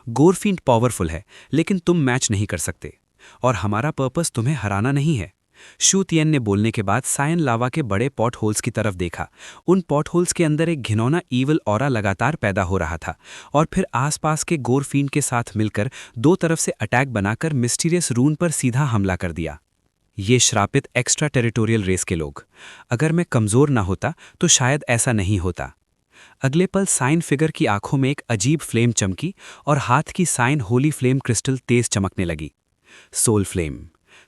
गोरफील्ड पावरफुल है, लेकिन तुम मैच नहीं कर सकते, और हमारा पर्पस तुम्हें हराना नहीं है। शू तियन ने बोलने के बाद साइन लावा के बड़े पॉट होल्स की तरफ देखा। उन पॉट होल्स के अंदर एक घिनौना ईविल ऑरा लगातार पैदा हो रहा था, और फिर आसपास के गोरफील्ड के साथ मिलकर दो तरफ से अटैक बनाकर मिस्टीरियस रून पर सीधा हमला कर दिया। ये श्रापित एक्स्ट्रा टेरिटोरियल रेस के लोग, अगर मैं कमजोर ना होता तो शायद ऐसा नहीं होता। अगले पल साइन फिगर की आंखों में एक अजीब फ्लेम चमकी और हाथ की साइन होली फ्लेम क्रिस्टल तेज चमकने लगी। सोल फ्लेम,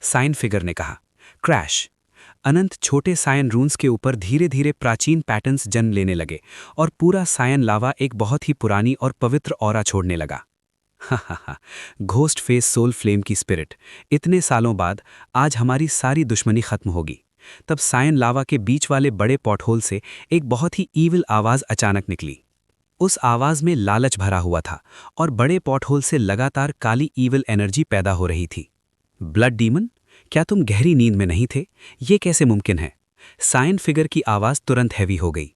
साइन फिगर ने कहा। क्रैश! अनंत छोटे साइन रून्स के ऊपर धीरे धीरे प्राचीन पैटर्न्स जन्म लेने लगे और पूरा साइन लावा एक बहुत ही पुरानी और पवित्र ऑरा छोड़ने लगा। हा, घोस्ट फेस सोल फ्लेम की स्पिरिट, इतने सालों बाद आज हमारी सारी दुश्मनी खत्म होगी। तब साइन लावा के बीच वाले बड़े पॉटहोल से एक बहुत ही ईविल आवाज अचानक निकली। उस आवाज में लालच भरा हुआ था और बड़े पॉटहोल से लगातार काली ईविल एनर्जी पैदा हो रही थी। ब्लड डीमन, क्या तुम गहरी नींद में नहीं थे? ये कैसे मुमकिन है? साइन फिगर की आवाज तुरंत हैवी हो गई।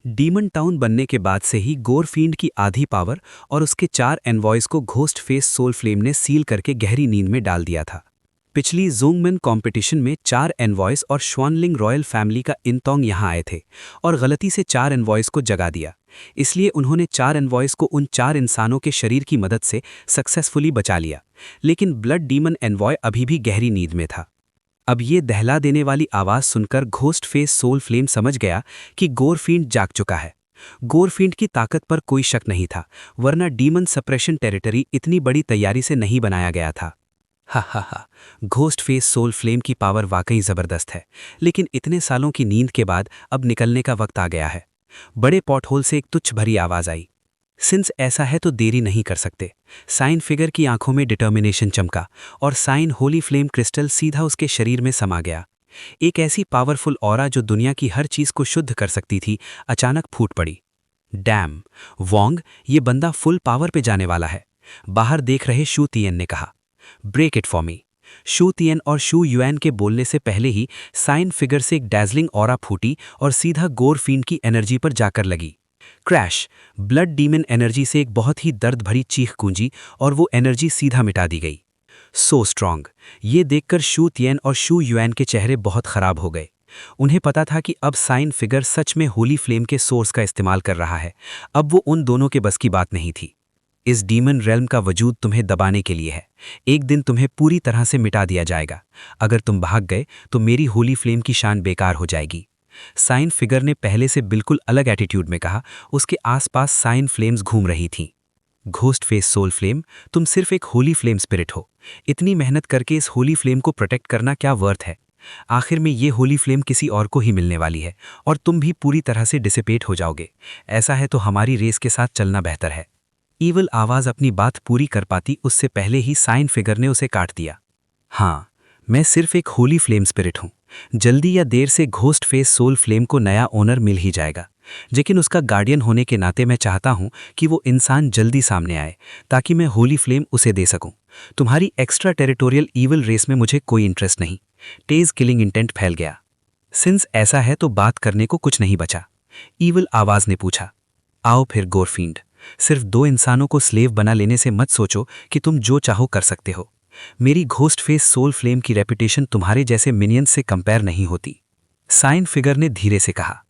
डीमन टाउन बनने के बाद से ही गोरफील्ड की आधी पावर और उसके 4 एनवॉयज को घोस्ट फेस सोल फ्लेम ने सील करके गहरी नींद में डाल दिया था। पिछली जोंगमन कॉम्पिटिशन में 4 एनवॉयज और श्वानलिंग रॉयल फैमिली का इंतोंग यहां आए थे और गलती से 4 एनवॉयज को जगा दिया। इसलिए उन्होंने 4 एनवॉयज को उन 4 इंसानों के शरीर की मदद से सक्सेसफुली बचा लिया, लेकिन ब्लड डीमन एनवॉय अभी भी गहरी नींद में था। अब ये दहला देने वाली आवाज सुनकर घोस्ट फेस सोल फ्लेम समझ गया कि गोरफील्ड जाग चुका है। गोरफील्ड की ताकत पर कोई शक नहीं था, वरना डीमन सप्रेशन टेरिटरी इतनी बड़ी तैयारी से नहीं बनाया गया था। हा, घोस्ट फेस सोल फ्लेम की पावर वाकई जबरदस्त है, लेकिन इतने सालों की नींद के बाद अब निकलने का वक्त आ गया है। बड़े पॉटहोल से एक तुच्छ भरी आवाज आई। सिंस ऐसा है तो देरी नहीं कर सकते। साइन फिगर की आंखों में डिटर्मिनेशन चमका और साइन होली फ्लेम क्रिस्टल सीधा उसके शरीर में समा गया। एक ऐसी पावरफुल ऑरा जो दुनिया की हर चीज को शुद्ध कर सकती थी, अचानक फूट पड़ी। डैम वोंग, ये बंदा फुल पावर पे जाने वाला है, बाहर देख रहे शू तियन ने कहा। Break it for me. Xu Tian और शू युएन के बोलने से पहले ही साइन फिगर से एक डैजलिंग ऑरा फूटी और सीधा गोरफील्ड की एनर्जी पर जाकर लगी। क्रैश! ब्लड डीमन एनर्जी से एक बहुत ही दर्द भरी चीख गूंजी और वो एनर्जी सीधा मिटा दी गई। So strong! ये देखकर शू तियन और शू युएन के चेहरे बहुत खराब हो गए। उन्हें पता था कि अब साइन फिगर सच में होली फ्लेम के सोर्स का इस्तेमाल कर रहा है। अब वो उन दोनों के बस की बात नहीं थी। इस डीमन रेल्म का वजूद तुम्हें दबाने के लिए है। एक दिन तुम्हें पूरी तरह से मिटा दिया जाएगा। अगर तुम भाग गए तो मेरी होली फ्लेम की शान बेकार हो जाएगी। साइन फिगर ने पहले से बिल्कुल अलग एटीट्यूड में कहा। उसके आसपास साइन फ्लेम्स घूम रही थीं। घोस्ट फेस सोल फ्लेम, तुम सिर्फ एक होली फ्लेम स्पिरिट हो। इतनी मेहनत करके इस होली फ्लेम को प्रोटेक्ट करना क्या वर्थ है? आखिर में ये होली फ्लेम किसी और को ही मिलने वाली है और तुम भी पूरी तरह से डिसिपेट हो जाओगे। ऐसा है तो हमारी रेस के साथ चलना बेहतर है। ईविल आवाज अपनी बात पूरी कर पाती उससे पहले ही साइन फिगर ने उसे काट दिया। हाँ, मैं सिर्फ एक होली फ्लेम स्पिरिट हूँ। जल्दी या देर से घोस्ट फेस सोल फ्लेम को नया ओनर मिल ही जाएगा, लेकिन उसका गार्डियन होने के नाते मैं चाहता हूँ कि वो इंसान जल्दी सामने आए ताकि मैं होली फ्लेम उसे दे सकूँ। तुम्हारी एक्स्ट्रा टेरिटोरियल ईविल रेस में मुझे कोई इंटरेस्ट नहीं। तेज किलिंग इंटेंट फैल गया। सिंस ऐसा है तो बात करने को कुछ नहीं बचा। ईविल आवाज ने पूछा। आओ फिर गोरफील्ड, सिर्फ 2 इंसानों को स्लेव बना लेने से मत सोचो कि तुम जो चाहो कर सकते हो। मेरी घोस्ट फेस सोल फ्लेम की रेपुटेशन तुम्हारे जैसे मिनियंस से कंपेयर नहीं होती। साइन फिगर ने धीरे से कहा।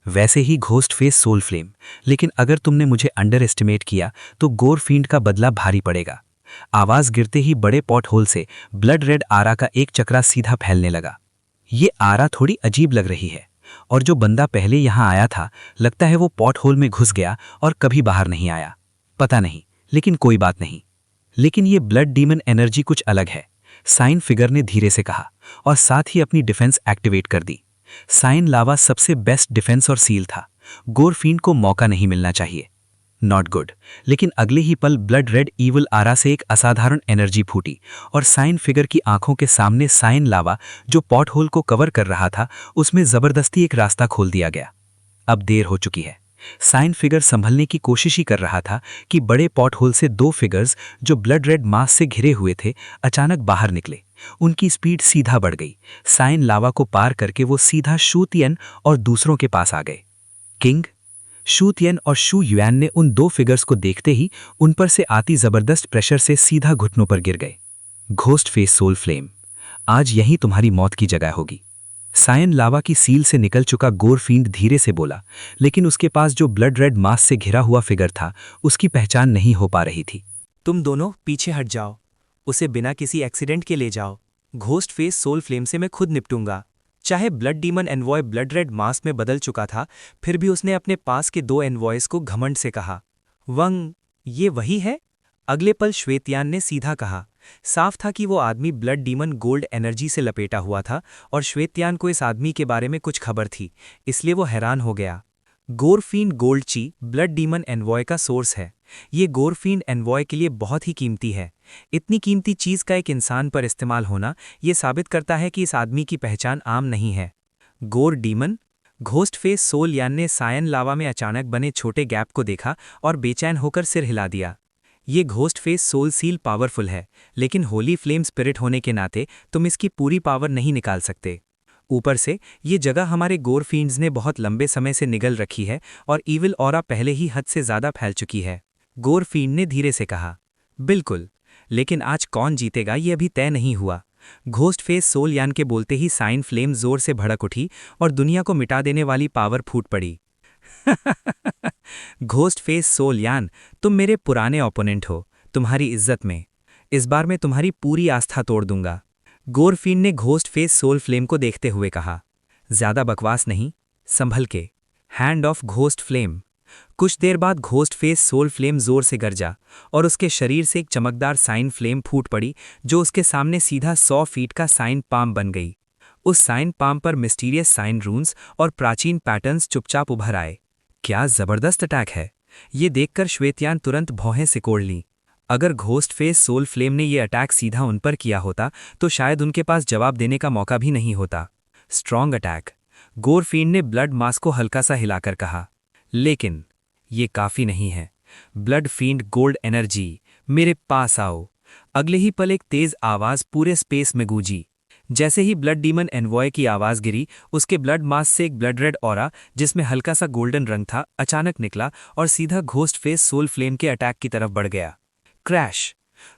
वैसे ही घोस्ट फेस सोल फ्लेम, लेकिन अगर तुमने मुझे अंडर एस्टिमेट किया तो गोरफील्ड का बदला भारी पड़ेगा। आवाज गिरते ही बड़े पॉट होल से ब्लड रेड आरा का एक चक्रा सीधा फैलने लगा। ये आरा थोड़ी अजीब लग रही है, और जो बंदा पहले यहाँ आया था लगता है वो पॉट होल में घुस गया और कभी बाहर नहीं आया। पता नहीं, लेकिन कोई बात नहीं। लेकिन ये ब्लड डीमन एनर्जी कुछ अलग है, साइन फिगर ने धीरे से कहा, और साथ ही अपनी डिफेंस एक्टिवेट कर दी। साइन लावा सबसे बेस्ट डिफेंस और सील था। गोरफील्ड को मौका नहीं मिलना चाहिए। Not good. लेकिन अगले ही पल ब्लड रेड ईवल आरा से एक असाधारण एनर्जी फूटी और साइन फिगर की आंखों के सामने साइन लावा जो पॉट होल को कवर कर रहा था उसमें जबरदस्ती एक रास्ता खोल दिया गया। अब देर हो चुकी है। साइन फिगर संभलने की कोशिश ही कर रहा था कि बड़े पॉट होल से दो फिगर्स जो ब्लड रेड मास से घिरे हुए थे अचानक बाहर निकले। उनकी स्पीड सीधा बढ़ गई। साइन लावा को पार करके वो सीधा शू तियन और दूसरों के पास आ गए। किंग, शू तियन और शू युआन ने उन दो फिगर्स को देखते ही उन पर से आती जबरदस्त प्रेशर से सीधा घुटनों पर गिर गए। घोस्ट फेस सोल फ्लेम, आज यही तुम्हारी मौत की जगह होगी। साइन लावा की सील से निकल चुका गोरफील्ड धीरे से बोला, लेकिन उसके पास जो ब्लड रेड मास से घिरा हुआ फिगर था उसकी पहचान नहीं हो पा रही थी। तुम दोनों पीछे हट जाओ, उसे बिना किसी एक्सीडेंट के ले जाओ। घोस्ट फेस सोल फ्लेम से मैं खुद निपटूंगा। चाहे blood demon envoy blood red mass में बदल चुका था, फिर भी उसने अपने पास के दो एनवॉयस को घमंड से कहा, वंग, ये वही है? अगले पल श्वेतयान ने सीधा कहा। साफ था कि वो आदमी ब्लड डीमन गोल्ड एनर्जी से लपेटा हुआ था और श्वेतयान को इस आदमी के बारे में कुछ खबर थी, इसलिए वो हैरान हो गया। गोरफील्ड गोल्ड ची ब्लड डीमन एनवॉय का सोर्स है। ये गोरफील्ड एनवॉय के लिए बहुत ही कीमती है। इतनी कीमती चीज का एक इंसान पर इस्तेमाल होना ये साबित करता है कि इस आदमी की पहचान आम नहीं है। गोर डीमन? घोस्ट फेस सोल यान ने सायन लावा में अचानक बने छोटे गैप को देखा और बेचैन होकर सिर हिला दिया। ये ghost face soul seal powerful है, लेकिन होली फ्लेम स्पिरिट होने के नाते तुम इसकी पूरी पावर नहीं निकाल सकते। ऊपर से ये जगह हमारे गोरफील्ड्स ने बहुत लंबे समय से निगल रखी है और ईविल ऑरा पहले ही हद से ज्यादा फैल चुकी है। गोरफील्ड ने धीरे से कहा, बिल्कुल, लेकिन आज कौन जीतेगा ये अभी तय नहीं हुआ। घोस्ट फेस सोल यान के बोलते ही साइन फ्लेम जोर से भड़क उठी और दुनिया को मिटा देने वाली पावर फूट पड़ी। घोस्ट फेस सोल यान, तुम मेरे पुराने ओपोनेंट हो। तुम्हारी इज्जत में इस बार मैं तुम्हारी पूरी आस्था तोड़ दूंगा। गोरफील्ड ने घोस्ट फेस सोल फ्लेम को देखते हुए कहा, ज्यादा बकवास नहीं, संभल के। Hand of ghost flame. कुछ देर बाद घोस्ट फेस सोल फ्लेम जोर से गरजा और उसके शरीर से एक चमकदार साइन फ्लेम फूट पड़ी जो उसके सामने सीधा 100 फीट का साइन पाम बन गई। उस साइन पाम पर मिस्टीरियस साइन रून्स और प्राचीन पैटर्न्स चुपचाप उभर आए। क्या जबरदस्त अटैक है! ये देखकर श्वेतयान तुरंत भौहें सिकोड़ लीं। अगर घोस्ट फेस सोल फ्लेम ने ये अटैक सीधा उन पर किया होता तो शायद उनके पास जवाब देने का मौका भी नहीं होता। स्ट्रॉन्ग अटैक, गोरफील्ड ने ब्लड मास को हल्का सा हिलाकर कहा। लेकिन ये काफी नहीं है। ब्लड फील्ड गोल्ड एनर्जी, मेरे पास आओ। अगले ही पल एक तेज आवाज पूरे स्पेस में गूंजी। जैसे ही ब्लड डीमन एनवॉय की आवाज गिरी, उसके ब्लड मास से एक ब्लड रेड ऑरा जिसमें हल्का सा गोल्डन रंग था अचानक निकला और सीधा घोस्ट फेस सोल फ्लेम के अटैक की तरफ बढ़ गया। क्रैश!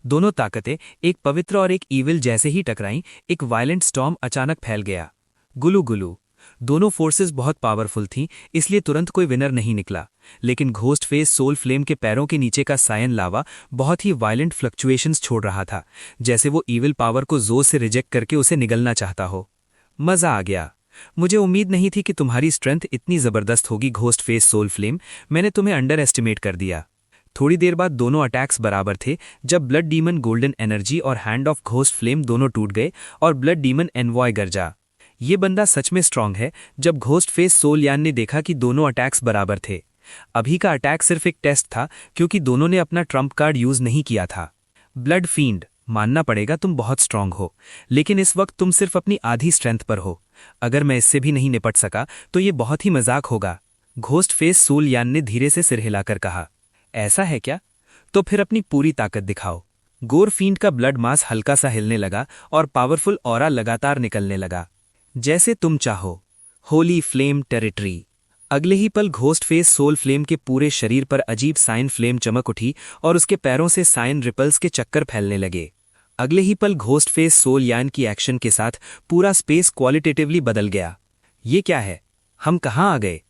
दोनों ताकतें एक पवित्र और एक ईविल जैसे ही टकराईं, एक वायलेंट स्टॉर्म अचानक फैल गया। गुलू गुलू। दोनों फोर्सेस बहुत पावरफुल थीं, इसलिए तुरंत कोई विनर नहीं निकला। लेकिन घोस्ट फेस सोल फ्लेम के पैरों के नीचे का सायन लावा बहुत ही वायलेंट फ्लक्चुएशंस छोड़ रहा था, जैसे वो ईविल पावर को जोर से रिजेक्ट करके उसे निगलना चाहता हो। मजा आ गया। मुझे उम्मीद नहीं थी कि तुम्हारी स्ट्रेंथ इतनी जबरदस्त होगी घोस्ट फेस सोल फ्लेम। मैंने तुम्हें अंडर एस्टिमेट कर दिया। थोड़ी देर बाद दोनों अटैक्स बराबर थे जब ब्लड डीमन गोल्डन एनर्जी और हैंड ऑफ घोस्ट फ्लेम दोनों टूट गए और ब्लड डीमन एनवॉय गरजा। ये बंदा सच में स्ट्रांग है। जब घोस्ट फेस सोल यान ने देखा कि दोनों अटैक्स बराबर थे। अभी का अटैक सिर्फ एक टेस्ट था क्योंकि दोनों ने अपना ट्रम्प कार्ड यूज नहीं किया था। ब्लड फील्ड, मानना पड़ेगा तुम बहुत स्ट्रांग हो, लेकिन इस वक्त तुम सिर्फ अपनी आधी स्ट्रेंथ पर हो। अगर मैं इससे भी नहीं निपट सका तो ये बहुत ही मजाक होगा। घोस्ट फेस सोल यान ने धीरे से सिर हिलाकर कहा, ऐसा है क्या? तो फिर अपनी पूरी ताकत दिखाओ। गोरफील्ड का ब्लड मास हल्का सा हिलने लगा और पावरफुल ऑरा लगातार निकलने लगा। जैसे तुम चाहो। Holi flame territory. अगले ही पल घोस्ट फेस सोल फ्लेम के पूरे शरीर पर अजीब साइन फ्लेम चमक उठी और उसके पैरों से साइन रिपल्स के चक्कर फैलने लगे। अगले ही पल घोस्ट फेस सोल यान की एक्शन के साथ पूरा स्पेस क्वालिटेटिवली बदल गया। ये क्या है? हम कहाँ आ गए?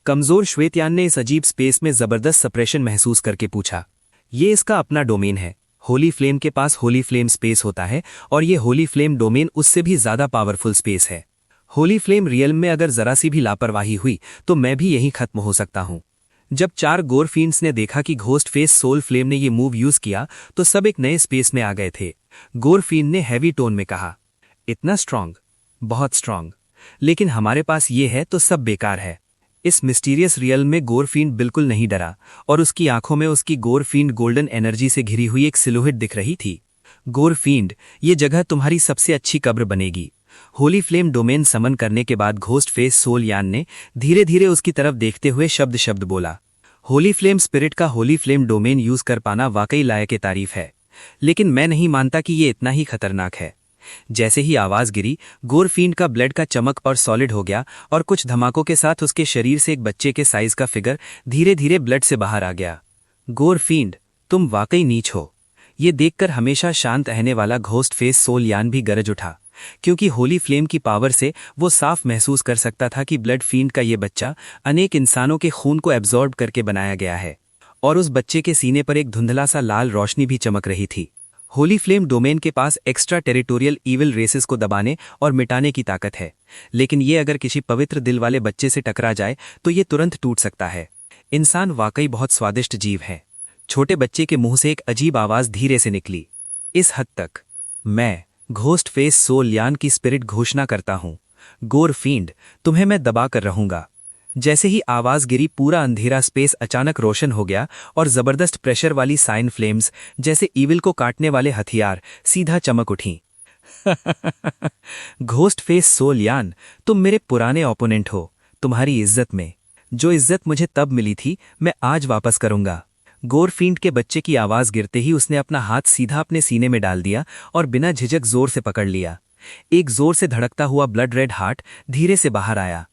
कमजोर श्वेतयान ने इस अजीब स्पेस में जबरदस्त सप्रेशन महसूस करके पूछा। ये इसका अपना डोमेन है। होली फ्लेम के पास होली फ्लेम स्पेस होता है और ये होली फ्लेम डोमेन उससे भी ज़्यादा पावरफुल स्पेस है। होली फ्लेम रियल में अगर ज़रा सी भी लापरवाही हुई तो मैं भी यहीं खत्म हो सकता हूँ। जब 4 गोर फींड्स ने देखा कि घोस्ट फेस सोल फ्लेम ने ये मूव यूज़ किया तो सब एक नए स्पेस में आ गए थे। गोर फींड ने हैवी टोन में कहा, इतना स्ट्रांग, बहुत स्ट्रांग, लेकिन हमारे पास ये है तो सब बेकार है। इस मिस्टीरियस रियल में गोरफींड बिल्कुल नहीं डरा और उसकी आंखों में उसकी गोरफींड गोल्डन एनर्जी से घिरी हुई एक सिलुएट दिख रही थी। गोरफींड, ये जगह तुम्हारी सबसे अच्छी कब्र बनेगी। होली फ्लेम डोमेन समन करने के बाद घोस्ट फेस सोल यान ने धीरे धीरे उसकी तरफ देखते हुए शब्द शब्द बोला। होली फ्लेम स्पिरिट का होली फ्लेम डोमेन यूज कर पाना वाकई लायक तारीफ है, लेकिन मैं नहीं मानता कि ये इतना ही खतरनाक है। जैसे ही आवाज गिरी, गोरफींड का ब्लड का चमक और सॉलिड हो गया और कुछ धमाकों के साथ उसके शरीर से एक बच्चे के साइज का फिगर धीरे धीरे ब्लड से बाहर आ गया। गोरफींड, तुम वाकई नीच हो। ये देखकर हमेशा शांत रहने वाला घोस्ट फेस सोल यान भी गरज उठा, क्योंकि होली फ्लेम की पावर से वो साफ महसूस कर सकता था कि ब्लड फींड का ये बच्चा अनेक इंसानों के खून को एब्जॉर्ब करके बनाया गया है और उस बच्चे के सीने पर एक धुंधला सा लाल रोशनी भी चमक रही थी। होली फ्लेम डोमेन के पास एक्स्ट्रा टेरिटोरियल ईविल रेसेस को दबाने और मिटाने की ताकत है, लेकिन ये अगर किसी पवित्र दिल वाले बच्चे से टकरा जाए तो ये तुरंत टूट सकता है। इंसान वाकई बहुत स्वादिष्ट जीव है। छोटे बच्चे के मुंह से एक अजीब आवाज धीरे से निकली। इस हद तक मैं घोस्ट फेस सोल यान की स्पिरिट घोषणा करता हूं, गोरफींड, तुम्हें मैं दबा कर रहूंगा। जैसे ही आवाज गिरी, पूरा अंधेरा स्पेस अचानक रोशन हो गया और जबरदस्त प्रेशर वाली साइन फ्लेम्स जैसे ईविल को काटने वाले हथियार सीधा चमक उठीं। घोस्ट फेस सोल यान, तुम मेरे पुराने ओपोनेंट हो। तुम्हारी इज्जत में जो इज्जत मुझे तब मिली थी, मैं आज वापस करूंगा। गोरफींड के बच्चे की आवाज गिरते ही उसने अपना हाथ सीधा अपने सीने में डाल दिया और बिना झिझक जोर से पकड़ लिया। एक जोर से धड़कता हुआ ब्लड रेड हार्ट धीरे से बाहर आया।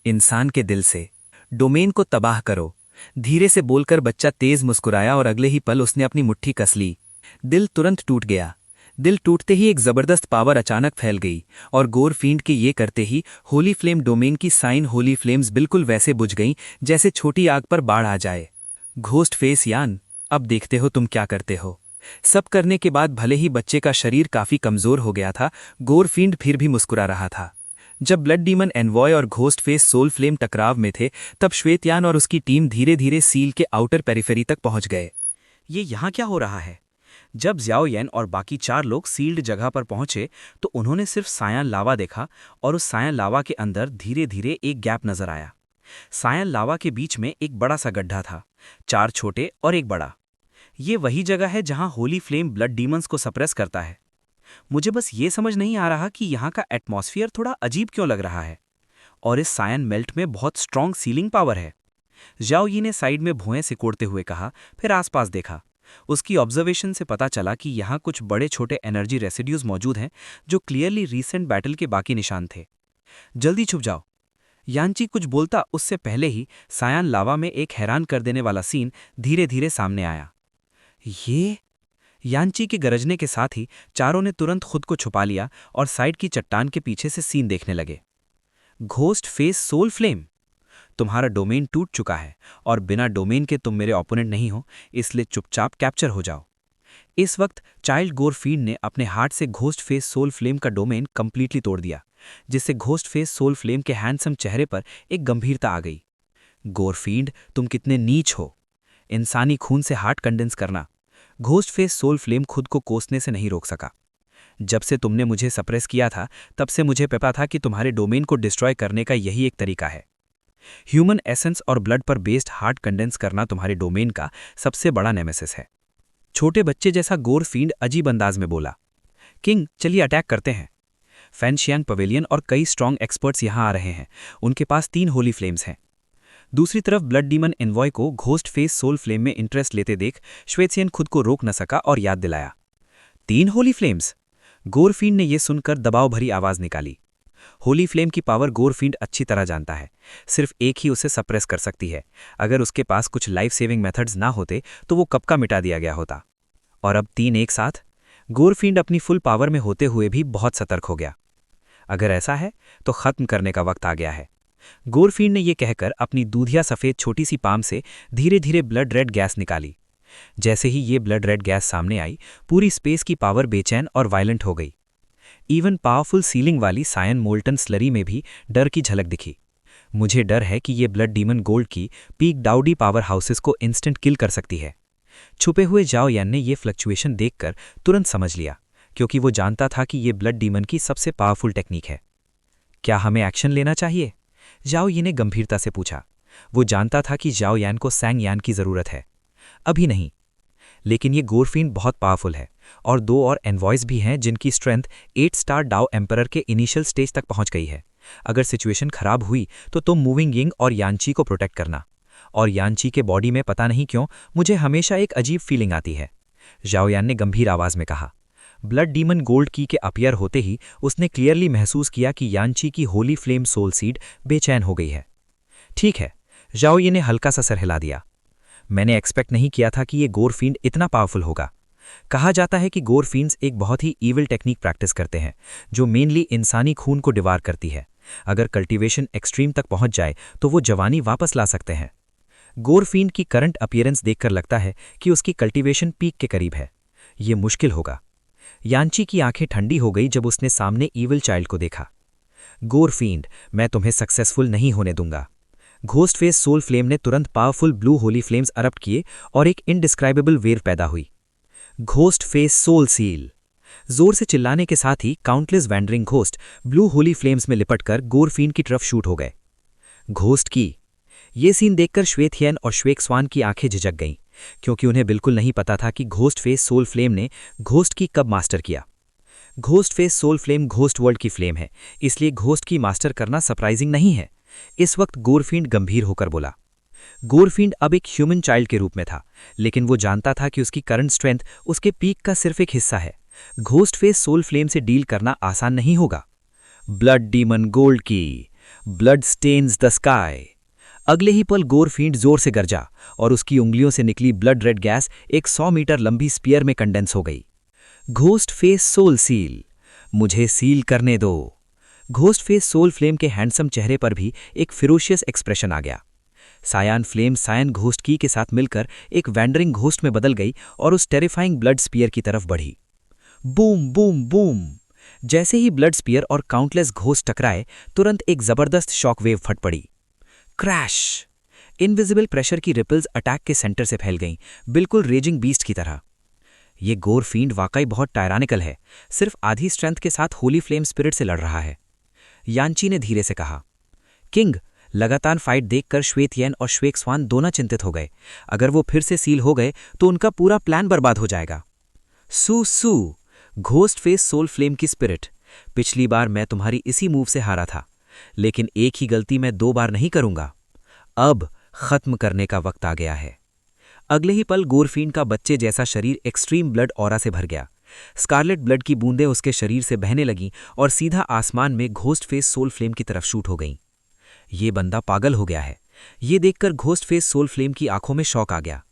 इंसान के दिल से डोमेन को तबाह करो, धीरे से बोलकर बच्चा तेज मुस्कुराया और अगले ही पल उसने अपनी मुट्ठी कस ली। दिल तुरंत टूट गया। दिल टूटते ही एक जबरदस्त पावर अचानक फैल गई और गोरफींड के ये करते ही होली फ्लेम डोमेन की साइन होली फ्लेम्स बिल्कुल वैसे बुझ गईं जैसे छोटी आग पर बाढ़ आ जाए। घोस्ट फेस यान, अब देखते हो तुम क्या करते हो। सब करने के बाद भले ही बच्चे का शरीर काफी कमजोर हो गया था, गोरफींड फिर भी मुस्कुरा रहा था। जब ब्लड डीमन एनवॉय और घोस्ट फेस सोल फ्लेम टकराव में थे, तब श्वेतयान और उसकी टीम धीरे धीरे सील के आउटर पेरिफेरी तक पहुंच गए। ये यहाँ क्या हो रहा है? जब ज़्याओ येन और बाकी 4 लोग सील्ड जगह पर पहुंचे तो उन्होंने सिर्फ सायान लावा देखा और उस सायान लावा के अंदर धीरे धीरे एक गैप नजर आया। सायान लावा के बीच में एक बड़ा सा गड्ढा था, 4 छोटे और एक बड़ा। ये वही जगह है जहां होली फ्लेम ब्लड डीमंस को सप्रेस करता है। मुझे बस ये समझ नहीं आ रहा कि यहाँ का एटमॉस्फेयर थोड़ा अजीब क्यों लग रहा है, और इस सायन मेल्ट में बहुत स्ट्रॉन्ग सीलिंग पावर है। ज़्याओ यी ने साइड में भुएं सिकोड़ते हुए कहा, फिर आसपास देखा। उसकी ऑब्जर्वेशन से पता चला कि यहाँ कुछ बड़े छोटे एनर्जी रेसिड्यूज मौजूद हैं जो क्लियरली रीसेंट बैटल के बाकी निशान थे। जल्दी छुप जाओ। यांची कुछ बोलता उससे पहले ही सायान लावा में एक हैरान कर देने वाला सीन धीरे धीरे सामने आया। ये यांची के गरजने के साथ ही चारों ने तुरंत खुद को छुपा लिया और साइड की चट्टान के पीछे से सीन देखने लगे। घोस्ट फेस सोल फ्लेम, तुम्हारा डोमेन टूट चुका है और बिना डोमेन के तुम मेरे ओपोनेंट नहीं हो, इसलिए चुपचाप कैप्चर हो जाओ। इस वक्त चाइल्ड गोरफींड ने अपने हार्ट से घोस्ट फेस सोल फ्लेम का डोमेन कंप्लीटली तोड़ दिया, जिससे घोस्ट फेस सोल फ्लेम के हैंडसम चेहरे पर एक गंभीरता आ गई। गोरफींड, तुम कितने नीच हो। इंसानी खून से हार्ट कंडेंस करना। घोस्ट फेस सोल फ्लेम खुद को कोसने से नहीं रोक सका। जब से तुमने मुझे सप्रेस किया था, तब से मुझे पता था कि तुम्हारे डोमेन को डिस्ट्रॉय करने का यही एक तरीका है। ह्यूमन एसेंस और ब्लड पर बेस्ड हार्ट कंडेंस करना तुम्हारे डोमेन का सबसे बड़ा नेमेसिस है। छोटे बच्चे जैसा गोरफींड अजीब अंदाज में बोला। किंग, चलिए अटैक करते हैं। फैनशियांग पवेलियन और कई स्ट्रॉन्ग एक्सपर्ट्स यहां आ रहे हैं। उनके पास 3 होली फ्लेम्स हैं। दूसरी तरफ ब्लड डीमन एनवॉय को घोस्ट फेस सोल फ्लेम में इंटरेस्ट लेते देख श्वेतसेन खुद को रोक न सका और याद दिलाया। 3 होली फ्लेम्स? गोरफींड ने यह सुनकर दबाव भरी आवाज निकाली। होली फ्लेम की पावर गोरफींड अच्छी तरह जानता है। सिर्फ एक ही उसे सप्रेस कर सकती है। अगर उसके पास कुछ लाइफ सेविंग मेथड्स ना होते तो वो कब का मिटा दिया गया होता। और अब 3 एक साथ? गोरफींड अपनी फुल पावर में होते हुए भी बहुत सतर्क हो गया। अगर ऐसा है तो खत्म करने का वक्त आ गया है। गोरफींड ने यह कहकर अपनी दूधिया सफेद छोटी सी पाम से धीरे धीरे ब्लड रेड गैस निकाली। जैसे ही ये ब्लड रेड गैस सामने आई, पूरी स्पेस की पावर बेचैन और वायलेंट हो गई। इवन पावरफुल सीलिंग वाली सायन मोल्टन स्लरी में भी डर की झलक दिखी। मुझे डर है कि ये ब्लड डीमन गोल्ड की पीक डाउडी पावर हाउसेस को इंस्टेंट किल कर सकती है। छुपे हुए जाओ यान ने ये फ्लक्चुएशन देखकर तुरंत समझ लिया, क्योंकि वो जानता था कि ये ब्लड डीमन की सबसे पावरफुल टेक्निक है। क्या हमें एक्शन लेना चाहिए? जाओ ये ने गंभीरता से पूछा। वो जानता था कि जाओ यान को सैंग यान की जरूरत है। अभी नहीं, लेकिन ये गोरफीन बहुत पावरफुल है और 2 और एनवॉयस भी हैं जिनकी स्ट्रेंथ 8 स्टार डाओ एम्परर के इनिशियल स्टेज तक पहुंच गई है। अगर सिचुएशन खराब हुई तो तुम मूविंग यिंग और यानची को प्रोटेक्ट करना। और यानची के बॉडी में पता नहीं क्यों मुझे हमेशा एक अजीब फीलिंग आती है, जाओ यान ने गंभीर आवाज में कहा। ब्लड डीमन गोल्ड की के अपीयर होते ही उसने क्लियरली महसूस किया कि यानची की होली फ्लेम सोल सीड बेचैन हो गई है। ठीक है, जाओ ये ने हल्का सा सर हिला दिया। मैंने एक्सपेक्ट नहीं किया था कि ये गोरफींड इतना पावरफुल होगा। कहा जाता है कि गोरफींड्स एक बहुत ही ईविल टेक्निक प्रैक्टिस करते हैं, जो मेनली इंसानी खून को डिवार करती है। अगर कल्टीवेशन एक्सट्रीम तक पहुंच जाए तो वो जवानी वापस ला सकते हैं। गोरफींड की करंट अपीयरेंस देखकर लगता है कि उसकी कल्टीवेशन पीक के करीब है। ये मुश्किल होगा। यानची की आंखें ठंडी हो गई जब उसने सामने ईविल चाइल्ड को देखा। गोरफींड, मैं तुम्हें सक्सेसफुल नहीं होने दूंगा। घोस्ट फेस सोल फ्लेम ने तुरंत powerful blue holy flames erupt किए और एक इनडिस्क्राइबेबल वेव पैदा हुई। Ghost face soul seal. जोर से चिल्लाने के साथ ही countless wandering ghost blue holy flames में लिपटकर गोरफीन की तरफ शूट हो गए। घोस्ट की ये सीन देखकर श्वेतयन और श्वेकस्वान की आंखें झिझक गईं, क्योंकि उन्हें बिल्कुल नहीं पता था कि घोस्ट फेस सोल फ्लेम ने घोस्ट की कब मास्टर किया। Ghost face soul flame ghost world की फ्लेम है, इसलिए घोस्ट की मास्टर करना सरप्राइजिंग नहीं है। इस वक्त गोरफींड गंभीर होकर बोला। गोरफींड अब एक ह्यूमन चाइल्ड के रूप में था, लेकिन वो जानता था कि उसकी करंट स्ट्रेंथ उसके पीक का सिर्फ एक हिस्सा है। घोस्ट फेस सोल फ्लेम से डील करना आसान नहीं होगा। ब्लड डीमन गोल्ड की ब्लड स्टेन्स द स्काई। अगले ही पल गोरफींड जोर से गरजा और उसकी उंगलियों से निकली ब्लड रेड गैस एक 100 मीटर लंबी स्पीयर में कंडेंस हो गई। घोस्ट फेस सोल सील, मुझे सील करने दो। घोस्ट फेस सोल फ्लेम के हैंडसम चेहरे पर भी एक फिरोशियस एक्सप्रेशन आ गया। सायान फ्लेम सायन घोस्ट की के साथ मिलकर एक वैंडरिंग घोस्ट में बदल गई और उस टेरिफाइंग ब्लड स्पीयर की तरफ बढ़ी। Boom boom boom. जैसे ही ब्लड स्पीयर और काउंटलेस घोस्ट टकराए, तुरंत एक जबरदस्त शॉक वेव फट पड़ी। क्रैश। इनविजिबल प्रेशर की रिपल्स अटैक के सेंटर से फैल गईं, बिल्कुल रेजिंग बीस्ट की तरह। ये गोरफींड वाकई बहुत टायरानिकल है, सिर्फ आधी स्ट्रेंथ के साथ होली फ्लेम स्पिरिट से लड़ रहा है। यानची ने धीरे से कहा। किंग, लगातार फाइट देखकर श्वेतयन और श्वेकस्वान दोनों चिंतित हो गए। अगर वो फिर से सील हो गए तो उनका पूरा प्लान बर्बाद हो जाएगा। सू घोस्ट फेस सोल फ्लेम की स्पिरिट, पिछली बार मैं तुम्हारी इसी मूव से हारा था, लेकिन एक ही गलती मैं 2 बार नहीं करूंगा। अब खत्म करने का वक्त आ गया है। अगले ही पल गोरफींड का बच्चे जैसा शरीर एक्सट्रीम ब्लड ऑरा से भर गया। स्कारलेट ब्लड की बूंदें उसके शरीर से बहने लगीं और सीधा आसमान में घोस्ट फेस सोल फ्लेम की तरफ शूट हो गईं। ये बंदा पागल हो गया है। ये देखकर घोस्ट फेस सोल फ्लेम की आंखों में शौक आ गया।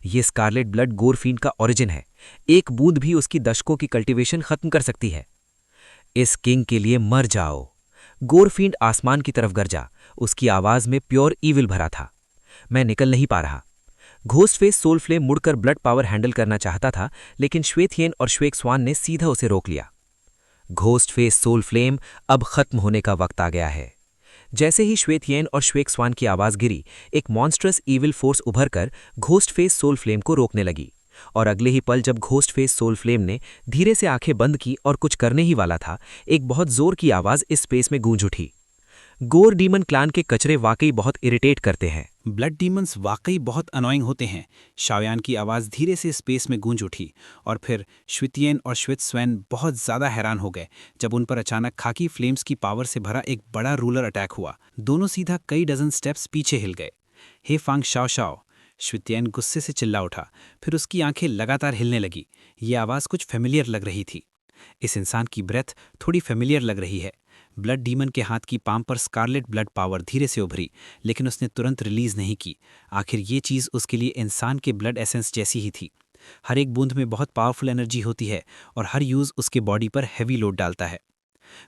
ये स्कारलेट ब्लड गोरफींड का ओरिजिन है। एक बूंद भी उसकी दशकों की कल्टीवेशन खत्म कर सकती है। इस किंग के लिए मर जाओ। गोरफींड आसमान की तरफ गरजा, उसकी आवाज में प्योर ईविल भरा था। मैं निकल नहीं पा रहा। घोस्ट फेस सोल फ्लेम मुड़कर ब्लड पावर हैंडल करना चाहता था, लेकिन श्वेतयन और श्वेकस्वान ने सीधा उसे रोक लिया। घोस्ट फेस सोल फ्लेम, अब खत्म होने का वक्त आ गया है। जैसे ही श्वेतयन और श्वेकस्वान की आवाज गिरी, एक मॉन्स्ट्रस ईविल फोर्स उभरकर घोस्ट फेस सोल फ्लेम को रोकने लगी। और अगले ही पल जब घोस्ट फेस सोल फ्लेम ने धीरे से आंखें बंद की और कुछ करने ही वाला था, एक बहुत जोर की आवाज इस स्पेस में गूंज उठी। गोर डीमन क्लान के कचरे वाकई बहुत इरिटेट करते हैं। ब्लड डीमंस वाकई बहुत अनोइंग होते हैं। शाओयान की आवाज़ धीरे से स्पेस में गूंज उठी और फिर श्वेतयन और श्वेतस्वैन बहुत ज़्यादा हैरान हो गए जब उन पर अचानक खाकी फ्लेम्स की पावर से भरा एक बड़ा रूलर अटैक हुआ। दोनों सीधा कई डजन स्टेप्स पीछे हिल गए। हे फांग शाओ शाओ, श्वेतयन गुस्से से चिल्ला उठा, फिर उसकी आंखें लगातार हिलने लगी। ये आवाज़ कुछ फेमिलियर लग रही थी। इस इंसान की ब्रेथ थोड़ी फेमिलियर लग रही है। ब्लड डीमन के हाथ की पाम पर स्कारलेट ब्लड पावर धीरे से उभरी, लेकिन उसने तुरंत रिलीज नहीं की। आखिर ये चीज़ उसके लिए इंसान के ब्लड एसेंस जैसी ही थी। हर एक बूंद में बहुत पावरफुल एनर्जी होती है और हर यूज़ उसके बॉडी पर हैवी लोड डालता है।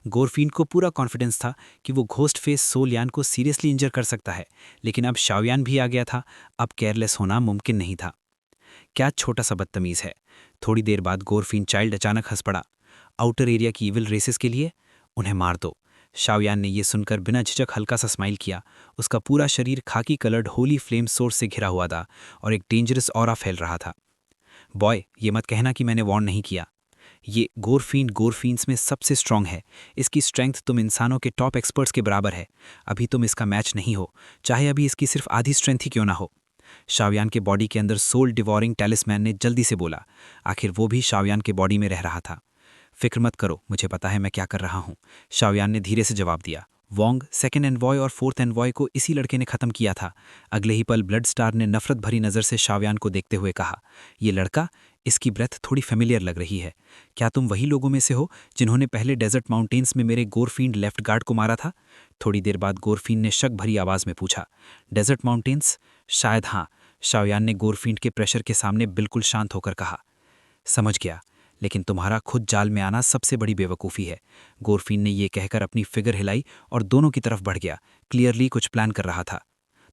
गोरफींड को पूरा कॉन्फिडेंस था कि वो घोस्ट फेस सोल यान को सीरियसली इंजर कर सकता है, लेकिन अब शाओयान भी आ गया था। अब केयरलेस होना मुमकिन नहीं था। क्या छोटा सा बदतमीज है। थोड़ी देर बाद गोरफिन चाइल्ड अचानक हंस पड़ा। आउटर एरिया की इविल रेसेस के लिए उन्हें मार दो। शाओयान ने यह सुनकर बिना झिझक हल्का सा स्माइल किया। उसका पूरा शरीर खाकी कलर्ड होली फ्लेम सोर्स से घिरा हुआ था और एक डेंजरस ऑरा फैल रहा था। बॉय, ये मत कहना कि मैंने वार्न नहीं किया। ये गोरफिन्स में सबसे स्ट्रांग है। इसकी स्ट्रेंथ तुम इंसानों के टॉप एक्सपर्ट्स के बराबर है। अभी तुम इसका मैच नहीं हो, चाहे अभी इसकी सिर्फ आधी स्ट्रेंथ ही क्यों ना हो। शाओयान के बॉडी के अंदर सोल डिवॉरिंग टैलिस्मैन ने जल्दी से बोला। आखिर वो भी शाओयान के बॉडी में रह रहा था। फिक्र मत करो, मुझे पता है मैं क्या कर रहा हूँ, शाओयान ने धीरे से जवाब दिया। वोंग, सेकेंड एनवॉय और फोर्थ एनवॉय को इसी लड़के ने खत्म किया था। अगले ही पल ब्लड स्टार ने नफरत भरी नज़र से शाओयान को देखते हुए कहा, ये लड़का, इसकी ब्रेथ थोड़ी फेमिलियर लग रही है। क्या तुम वही लोगों में से हो जिन्होंने पहले डेजर्ट माउंटेन्स में मेरे गोरफिन लेफ्ट गार्ड को मारा था? थोड़ी देर बाद गोरफिन ने शक भरी आवाज़ में पूछा। Desert mountains? शायद हाँ, शाओयान ने गोरफिन के प्रेशर के सामने बिल्कुल शांत होकर कहा। समझ गया, लेकिन तुम्हारा खुद जाल में आना सबसे बड़ी बेवकूफ़ी है। गोरफिन ने यह कहकर अपनी फिगर हिलाई और दोनों की तरफ बढ़ गया। क्लियरली कुछ प्लान कर रहा था।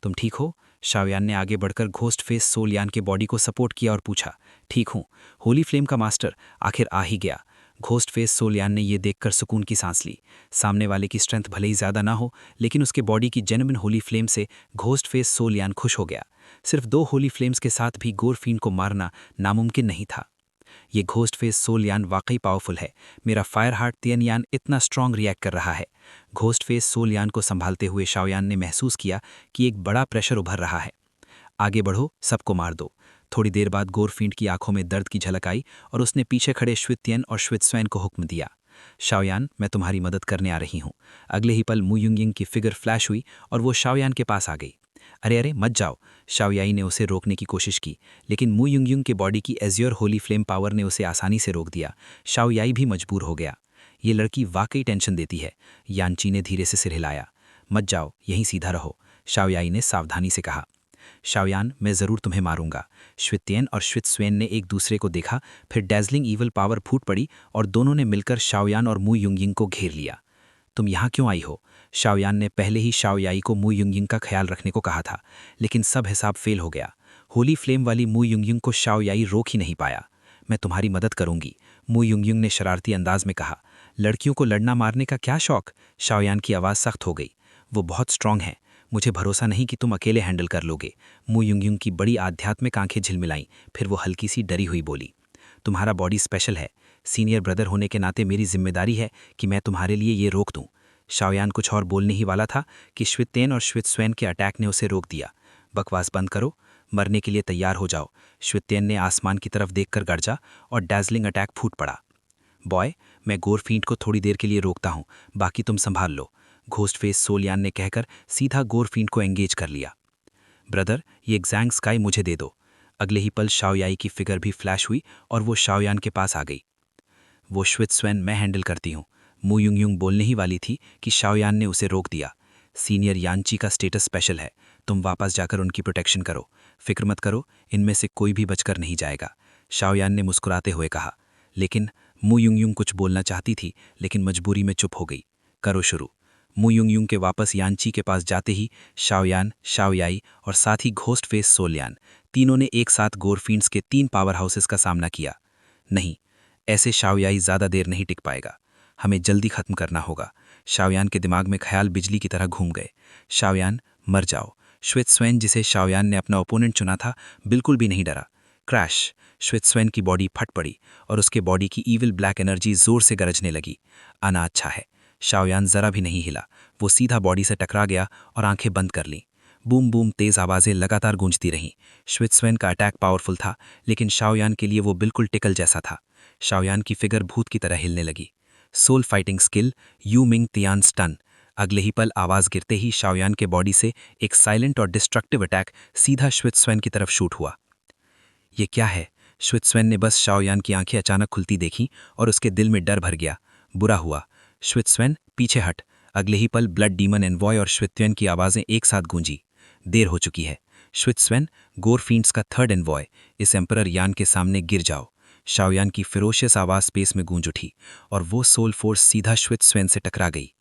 तुम ठीक हो? शाओयान ने आगे बढ़कर घोस्ट फेस सोलयान के बॉडी को सपोर्ट किया और पूछा। ठीक हूँ, होली फ्लेम का मास्टर आखिर आ ही गया। घोस्ट फेस सोलयान ने यह देखकर सुकून की सांस ली। सामने वाले की स्ट्रेंथ भले ही ज़्यादा ना हो, लेकिन उसके बॉडी की जेन्युइन होली फ्लेम से घोस्ट फेस सोलयान खुश हो गया। सिर्फ 2 होली फ्लेम्स के साथ भी गोरफिन को मारना नामुमकिन नहीं था। ये घोस्ट फेस सोलयान वाकई पावरफुल है। मेरा फायर हार्ट तियनयान इतना स्ट्रांग रिएक्ट कर रहा है। घोस्ट फेस सोलयान को संभालते हुए शाओयान ने महसूस किया कि एक बड़ा प्रेशर उभर रहा है। आगे बढ़ो, सबको मार दो। थोड़ी देर बाद गोरफिन की आंखों में दर्द की झलक आई और उसने पीछे खड़े श्वित्यन और श्वित्स्वैन को हुक्म दिया। शाओयान, मैं तुम्हारी मदद करने आ रही हूँ। अगले ही पल मु युंगयिंग की फिगर फ्लैश हुई और वो शाओयान के पास आ गई। अरे अरे मत जाओ, शाओयाई ने उसे रोकने की कोशिश की, लेकिन मु युंगयुंग के बॉडी की एज्योर होली फ्लेम पावर ने उसे आसानी से रोक दिया। शाओयाई भी मजबूर हो गया। ये लड़की वाकई टेंशन देती है, यानची ने धीरे से सिर हिलाया। मत जाओ, यहीं सीधा रहो, शाओयाई ने सावधानी से कहा। शाओयान, मैं ज़रूर तुम्हें मारूंगा। श्वित्यन और श्वित्स्वेन ने एक दूसरे को देखा, फिर डैजलिंग ईवल पावर फूट पड़ी और दोनों ने मिलकर शाओयान और मु युंगयिंग को घेर लिया। तुम यहाँ क्यों आई हो? शाओयान ने पहले ही शाओयाई को मु युंगयिंग का ख्याल रखने को कहा था, लेकिन सब हिसाब फेल हो गया। होली फ्लेम वाली मु युंगयिंग को शाओयाई रोक ही नहीं पाया। मैं तुम्हारी मदद करूंगी, मु युंगयिंग ने शरारती अंदाज में कहा। लड़कियों को लड़ना मारने का क्या शौक? शाओयान की आवाज़ सख्त हो गई। वो बहुत स्ट्रांग है, मुझे भरोसा नहीं कि तुम अकेले हैंडल कर लोगे। मु युंगयिंग की बड़ी आध्यात्मिक आंखें झिलमिलाईं, फिर वो हल्की सी डरी हुई बोली। तुम्हारा बॉडी स्पेशल है, सीनियर ब्रदर होने के नाते मेरी जिम्मेदारी है कि मैं तुम्हारे लिए ये रोक दूं। शाओयान कुछ और बोलने ही वाला था कि श्वित्यन और श्वित्स्वेन के अटैक ने उसे रोक दिया। बकवास बंद करो, मरने के लिए तैयार हो जाओ। श्वित्यन ने आसमान की तरफ देखकर गरजा और डैजलिंग अटैक फूट पड़ा। बॉय, मैं गोरफिन को थोड़ी देर के लिए रोकता हूँ, बाकी तुम संभाल लो, घोस्ट फेस सोलयान ने कहकर सीधा गोरफिन को एंगेज कर लिया। ब्रदर, ये एग्जैंग स्काई मुझे दे दो। अगले ही पल शाओयाई की फिगर भी फ्लैश हुई और वो शाओयान के पास आ गई। वो श्वित्स्वेन मैं हैंडल करती हूँ। मु युंगयुंग बोलने ही वाली थी कि शाओयान ने उसे रोक दिया। सीनियर यानची का स्टेटस स्पेशल है, तुम वापस जाकर उनकी प्रोटेक्शन करो। फिक्र मत करो, इनमें से कोई भी बचकर नहीं जाएगा, शाओयान ने मुस्कुराते हुए कहा। लेकिन मु युंगयुंग कुछ बोलना चाहती थी, लेकिन मजबूरी में चुप हो गई। करो शुरू। मु युंगयुंग के वापस यानची के पास जाते ही शाओयान, शाओयाई और साथ ही घोस्ट फेस सोलयान तीनों ने एक साथ गोरफिन्स के 3 पावर हाउसेस का सामना किया। नहीं, ऐसे शाओयाई ज़्यादा देर नहीं टिक पाएगा, हमें जल्दी खत्म करना होगा। शाओयान के दिमाग में ख्याल बिजली की तरह घूम गए। शाओयान, मर जाओ। श्वित्स्वेन, जिसे शाओयान ने अपना ओपोनेंट चुना था, बिल्कुल भी नहीं डरा। क्रैश! श्वित्स्वेन की बॉडी फट पड़ी और उसके बॉडी की ईविल ब्लैक एनर्जी जोर से गरजने लगी। आना अच्छा है। शाओयान जरा भी नहीं हिला, वो सीधा बॉडी से टकरा गया और आंखें बंद कर लीं। बूम बूम तेज आवाज़ें लगातार गूंजती रहीं। श्वित्स्वेन का अटैक पावरफुल था, लेकिन शाओयान के लिए वो बिल्कुल टिकल जैसा था। शाओयान की फिगर भूत की तरह हिलने लगी। सोल फाइटिंग स्किल यू मिंग तियान स्टन। अगले ही पल आवाज़ गिरते ही शाओयान के बॉडी से एक साइलेंट और डिस्ट्रक्टिव अटैक सीधा श्वित्स्वेन की तरफ शूट हुआ। ये क्या है? श्वित्स्वेन ने बस शाओयान की आंखें अचानक खुलती देखीं और उसके दिल में डर भर गया। बुरा हुआ। श्वित्स्वेन, पीछे हट। अगले ही पल ब्लड डीमन एनवॉय और श्वित्यन की आवाज़ें एक साथ गूंजी। देर हो चुकी है। श्वित्स्वेन, गोरफिन्स का 3rd एनवॉय, इस एम्परर यान के सामने गिर जाओ। शाओयान की फिरोशियस आवाज़ स्पेस में गूंज उठी और वो सोल फोर्स सीधा श्वित्स्वेन से टकरा गई।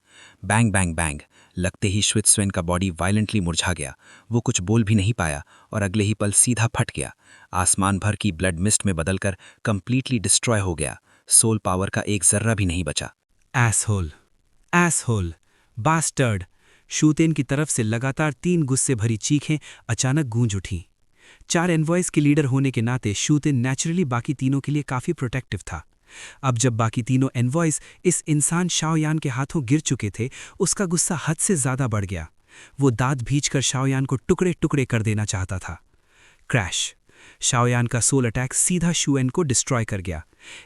Bang bang bang! लगते ही श्वित्स्वेन का बॉडी वायलेंटली मुरझा गया। वो कुछ बोल भी नहीं पाया और अगले ही पल सीधा फट गया। आसमान भर की ब्लड मिस्ट में बदलकर कंप्लीटली डिस्ट्रॉय हो गया। सोल पावर का एक जर्रा भी नहीं बचा। Asshole, bastard. शूतेन की तरफ से लगातार 3 गुस्से भरी चीखें अचानक गूंज उठीं। 4 एनवॉयज के लीडर होने के नाते शूतेन नेचुरली बाकी तीनों के लिए काफी प्रोटेक्टिव था। अब जब बाकी तीनों एनवॉयज इस इंसान शाओयान के हाथों गिर चुके थे, उसका गुस्सा हद से ज्यादा बढ़ गया। वो दांत भींचकर शाओयान को टुकड़े टुकड़े कर देना चाहता था। क्रैश। शाओयान का सोल अटैक सीधा शुएन को डिस्ट्रॉय कर गया।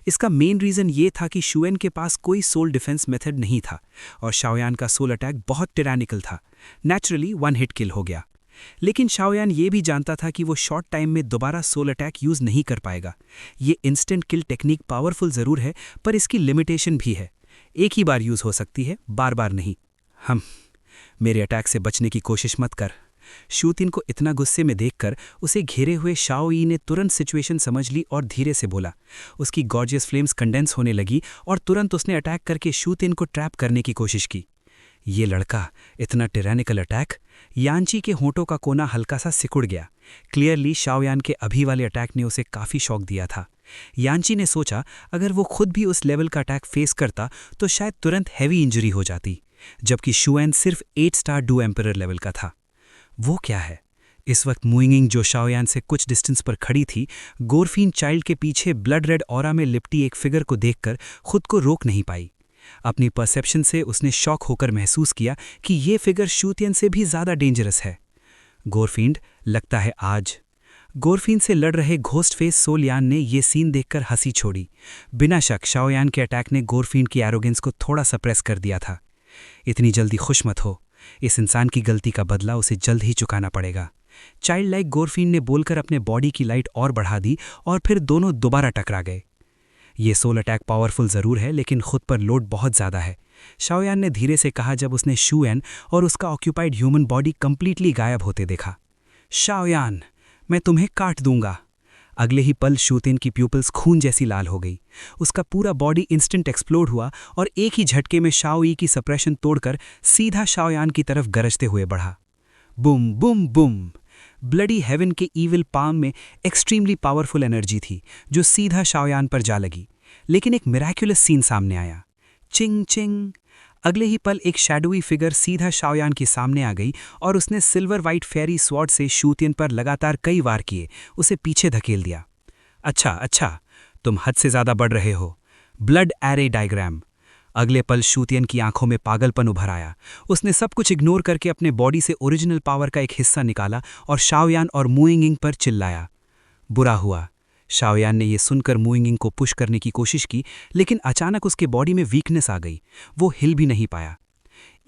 इसका मेन रीजन ये था कि शुएन के पास कोई सोल डिफेंस मेथड नहीं था और शाओयान का सोल अटैक बहुत टिरानिकल था। नेचुरली 1 हिट किल हो गया। लेकिन शाओयान ये भी जानता था कि वो शॉर्ट टाइम में दोबारा सोल अटैक यूज नहीं कर पाएगा। ये इंस्टेंट किल टेक्निक पावरफुल जरूर है, पर इसकी लिमिटेशन भी है। एक ही बार यूज हो सकती है, बार बार नहीं। मेरे अटैक से बचने की कोशिश मत कर। शूतिन को इतना गुस्से में देखकर उसे घेरे हुए शाओ यी ने तुरंत सिचुएशन समझ ली और धीरे से बोला। उसकी गॉर्जियस फ्लेम्स कंडेंस होने लगी और तुरंत उसने अटैक करके शूतिन को ट्रैप करने की कोशिश की। ये लड़का, इतना टिरानिकल अटैक। यांची के होंठों का कोना हल्का सा सिकुड़ गया। क्लियरली शाओयान के अभी वाले अटैक ने उसे काफी शॉक दिया था। यांची ने सोचा अगर वो खुद भी उस लेवल का अटैक फेस करता तो शायद तुरंत हैवी इंजरी हो जाती, जबकि शुएन सिर्फ 8 स्टार डू एम्परर लेवल का था। वो क्या है? इस वक्त मुइंगिंग जो शाओयान से कुछ डिस्टेंस पर खड़ी थी, गोरफीन चाइल्ड के पीछे ब्लड रेड ऑरा में लिपटी एक फिगर को देखकर खुद को रोक नहीं पाई। अपनी परसेप्शन से उसने शॉक होकर महसूस किया कि ये फिगर शूतियन से भी ज्यादा डेंजरस है। गोरफींड, लगता है आज। गोरफीन से लड़ रहे घोस्ट फेस सोलयान ने ये सीन देखकर हंसी छोड़ी। बिना शक शाओयान के अटैक ने गोरफीन की एरोगेंस को थोड़ा सप्रेस कर दिया था। इतनी जल्दी खुश मत हो, इस इंसान की गलती का बदला उसे जल्द ही चुकाना पड़ेगा। चाइल्ड लाइक गोरफीन ने बोलकर अपने बॉडी की लाइट और बढ़ा दी और फिर दोनों दोबारा टकरा गए। ये सोल अटैक पावरफुल जरूर है, लेकिन खुद पर लोड बहुत ज्यादा है, शाओयान ने धीरे से कहा जब उसने शुएन और उसका ऑक्यूपाइड ह्यूमन बॉडी कंप्लीटली गायब होते देखा। शाओयान, मैं तुम्हें काट दूंगा। अगले ही पल शूतिन की प्यूपल्स खून जैसी लाल हो गई। उसका पूरा बॉडी इंस्टेंट एक्सप्लोड हुआ और एक ही झटके में शाओ यी की सप्रेशन तोड़कर सीधा शाओयान की तरफ गरजते हुए बढ़ा। बुम बुम बुम। ब्लडी हेवन के ईविल पाम में एक्सट्रीमली पावरफुल एनर्जी थी जो सीधा शाओयान पर जा लगी। लेकिन एक मिराक्युलस सीन सामने आया। चिंग चिंग। अगले ही पल एक शैडोई फिगर सीधा शाओयान के सामने आ गई और उसने सिल्वर वाइट फेरी स्वॉर्ड से शूतियन पर लगातार कई वार किए, उसे पीछे धकेल दिया। अच्छा, तुम हद से ज्यादा बढ़ रहे हो। Blood array diagram. अगले पल शूतियन की आंखों में पागलपन उभर आया। उसने सब कुछ इग्नोर करके अपने बॉडी से ओरिजिनल पावर का एक हिस्सा निकाला और शाओयान और मुइंगिंग पर चिल्लाया। बुरा हुआ। शाओयान ने यह सुनकर मुइंगिंग को पुश करने की कोशिश की, लेकिन अचानक उसके बॉडी में वीकनेस आ गई। वो हिल भी नहीं पाया।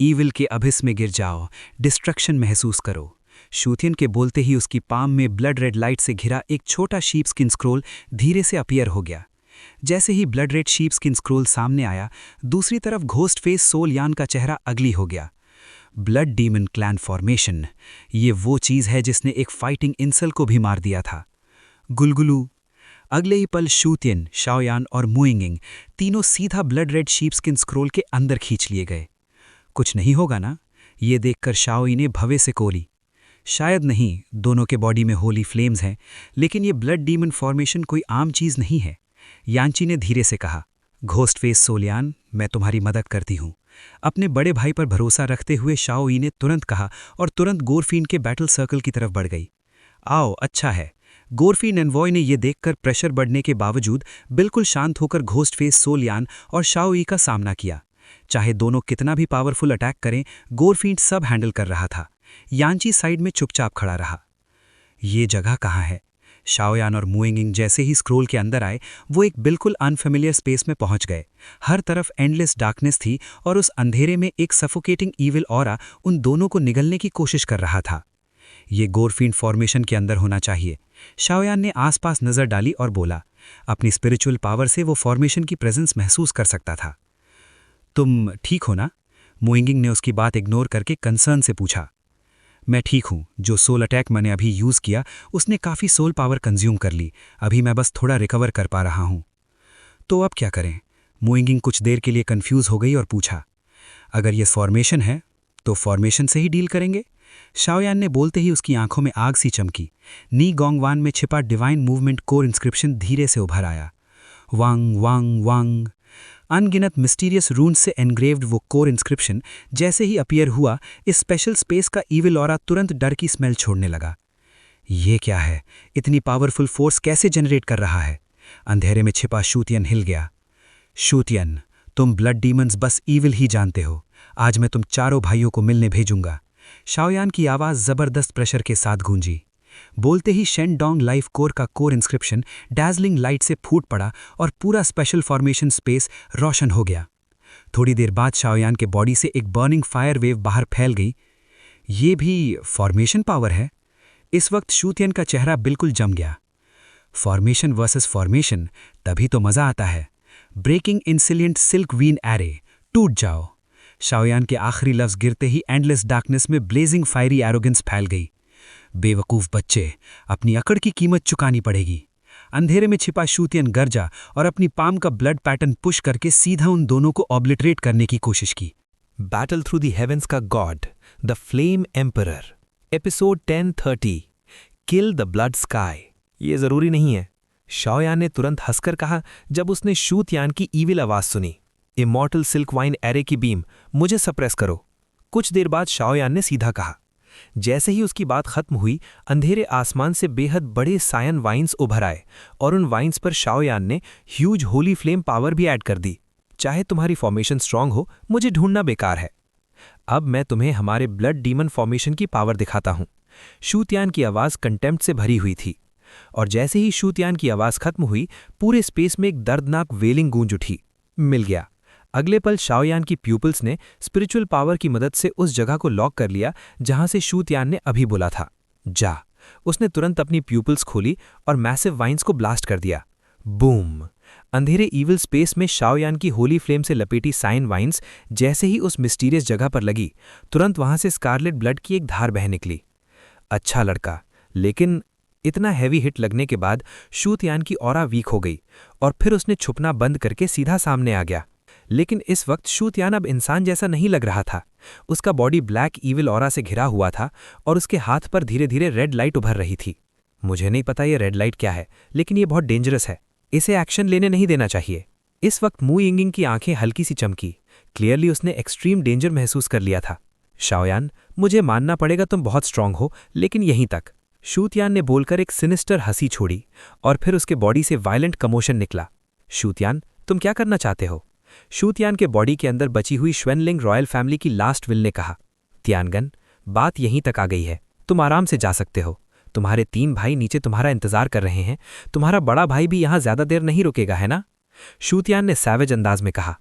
ईविल के अभिस में गिर जाओ, डिस्ट्रक्शन महसूस करो। शूतियन के बोलते ही उसकी पाम में ब्लड रेड लाइट से घिरा एक छोटा शीप स्किन स्क्रोल धीरे से अपीयर हो गया। जैसे ही blood red sheep skin scroll सामने आया, दूसरी तरफ घोस्ट फेस सोलयान का चेहरा अगली हो गया। ब्लड डीमन क्लैन फॉर्मेशन, ये वो चीज है जिसने एक फाइटिंग इंसल को भी मार दिया था। गुलगुलू। अगले ही पल शूतियन, शाओयान और मुइंगिंग तीनों सीधा blood red sheep skin scroll के अंदर खींच लिए गए। कुछ नहीं होगा ना? ये देखकर शाओ यी ने भवे से कोली। शायद नहीं, दोनों के बॉडी में होली फ्लेम्स हैं, लेकिन ये ब्लड डीमन फॉर्मेशन कोई आम चीज नहीं है। यांची ने धीरे से कहा, घोस्ट फेस सोलयान, मैं तुम्हारी मदद करती हूँ। अपने बड़े भाई पर भरोसा रखते हुए शाओ यी ने तुरंत कहा और तुरंत गोरफीन के बैटल सर्कल की तरफ बढ़ गई। आओ, अच्छा है। गोरफीन एनवॉय ने यह देखकर प्रेशर बढ़ने के बावजूद बिल्कुल शांत होकर घोस्ट फेस सोलयान और शाओ यी का सामना किया। चाहे दोनों कितना भी पावरफुल अटैक करें, गोरफीन सब हैंडल कर रहा था। यांची साइड में चुपचाप खड़ा रहा। ये जगह कहाँ है? शाओयान और मुइंगिंग जैसे ही स्क्रोल के अंदर आए, वो एक बिल्कुल अनफेमिलियर स्पेस में पहुंच गए। हर तरफ एंडलेस डार्कनेस थी और उस अंधेरे में एक सफोकेटिंग ईविल ऑरा उन दोनों को निगलने की कोशिश कर रहा था। ये गोरफीन फॉर्मेशन के अंदर होना चाहिए। शाओयान ने आसपास नजर डाली और बोला। अपनी स्पिरिचुअल पावर से वो फॉर्मेशन की प्रेजेंस महसूस कर सकता था। तुम ठीक हो ना? मुइंगिंग ने उसकी बात इग्नोर करके कंसर्न से पूछा। मैं ठीक हूं। जो सोल अटैक मैंने अभी यूज किया उसने काफी सोल पावर कंज्यूम कर ली। अभी मैं बस थोड़ा रिकवर कर पा रहा हूं। तो अब क्या करें? मुइंगिंग कुछ देर के लिए कंफ्यूज हो गई और पूछा। अगर ये फॉर्मेशन है तो फॉर्मेशन से ही डील करेंगे। शाओयान ने बोलते ही उसकी आंखों में आग सी चमकी। नी गोंगवान में छिपा डिवाइन मूवमेंट कोर इंस्क्रिप्शन धीरे से उभर आया। वांग वांग वांग। अनगिनत मिस्टीरियस रून्स से एनग्रेव्ड वो कोर इंस्क्रिप्शन जैसे ही अपीयर हुआ, इस स्पेशल स्पेस का ईविल ऑरा तुरंत डर की स्मेल छोड़ने लगा। ये क्या है? इतनी पावरफुल फोर्स कैसे जनरेट कर रहा है? अंधेरे में छिपा शूतियन हिल गया। शूतियन, तुम ब्लड डीमंस बस ईविल ही जानते हो। आज मैं तुम चारों भाइयों को मिलने भेजूंगा। शाओयान की आवाज़ ज़बरदस्त प्रेशर के साथ गूंजी। बोलते ही शेनडोंग लाइफ कोर का कोर इंस्क्रिप्शन डैजलिंग लाइट से फूट पड़ा और पूरा स्पेशल फॉर्मेशन स्पेस रोशन हो गया। थोड़ी देर बाद शाओयान के बॉडी से एक बर्निंग फायर वेव बाहर फैल गई। ये भी फॉर्मेशन पावर है? इस वक्त शूतियन का चेहरा बिल्कुल जम गया। फॉर्मेशन वर्सेस फॉर्मेशन, तभी तो मजा आता है। ब्रेकिंग इंसिलियंट सिल्क वीन एरे, टूट जाओ। शाओयान के आखिरी लफ्ज गिरते ही एंडलेस डार्कनेस में ब्लेजिंग फायरी एरोगेंस फैल गई। बेवकूफ बच्चे, अपनी अकड़ की कीमत चुकानी पड़ेगी। अंधेरे में छिपा शूतियन गरजा और अपनी पाम का ब्लड पैटर्न पुश करके सीधा उन दोनों को ऑब्लिटरेट करने की कोशिश की। बैटल थ्रू द हेवेंस का God, the flame emperor, episode 1030, kill the blood sky. ये जरूरी नहीं है, शाओयान ने तुरंत हंसकर कहा जब उसने शूतियान की ईविल आवाज सुनी। इमॉर्टल सिल्क वाइन एरे की बीम, मुझे सप्रेस करो। कुछ देर बाद शाओयान ने सीधा कहा। जैसे ही उसकी बात खत्म हुई, अंधेरे आसमान से बेहद बड़े सायन वाइन्स उभर आए और उन वाइन्स पर शाओयान ने ह्यूज होली फ्लेम पावर भी ऐड कर दी। चाहे तुम्हारी फॉर्मेशन स्ट्रांग हो, मुझे ढूंढना बेकार है। अब मैं तुम्हें हमारे ब्लड डीमन फॉर्मेशन की पावर दिखाता हूं। शूतियान की आवाज कंटेम्प्ट से भरी हुई थी और जैसे ही शूतियान की आवाज खत्म हुई, पूरे स्पेस में एक दर्दनाक वेलिंग गूंज उठी। मिल गया। अगले पल शाओयान की प्यूपल्स ने स्पिरिचुअल पावर की मदद से उस जगह को लॉक कर लिया जहां से शूतियान ने अभी बोला था। जा। उसने तुरंत अपनी प्यूपल्स खोली और मैसिव वाइन्स को ब्लास्ट कर दिया। बूम। अंधेरे ईविल स्पेस में शाओयान की होली फ्लेम से लपेटी साइन वाइन्स जैसे ही उस मिस्टीरियस जगह पर लगी, तुरंत वहां से स्कारलेट ब्लड की एक धार बह निकली। अच्छा लड़का, लेकिन इतना हैवी हिट लगने के बाद शूतियान की ऑरा वीक हो गई और फिर उसने छुपना बंद करके सीधा सामने आ गया। लेकिन इस वक्त शूतियान अब इंसान जैसा नहीं लग रहा था। उसका बॉडी ब्लैक ईविल ऑरा से घिरा हुआ था और उसके हाथ पर धीरे धीरे रेड लाइट उभर रही थी। मुझे नहीं पता ये रेड लाइट क्या है, लेकिन ये बहुत डेंजरस है। इसे एक्शन लेने नहीं देना चाहिए। इस वक्त मू यिंगिंग की आंखें हल्की सी चमकी। क्लियरली उसने एक्सट्रीम डेंजर महसूस कर लिया था। शाओयान, मुझे मानना पड़ेगा तुम बहुत स्ट्रांग हो, लेकिन यहीं तक। शूतियान ने बोलकर एक सिनिस्टर हंसी छोड़ी और फिर उसके बॉडी से वायलेंट कमोशन निकला। शूतियान, तुम क्या करना चाहते हो? शूतियान के बॉडी के अंदर बची हुई श्वेनलिंग रॉयल फैमिली की लास्ट विल ने कहा। तियानगन, बात यहीं तक आ गई है, तुम आराम से जा सकते हो। तुम्हारे 3 भाई नीचे तुम्हारा इंतजार कर रहे हैं। तुम्हारा बड़ा भाई भी यहां ज्यादा देर नहीं रुकेगा, है ना? शूतियान ने सैवेज अंदाज में कहा।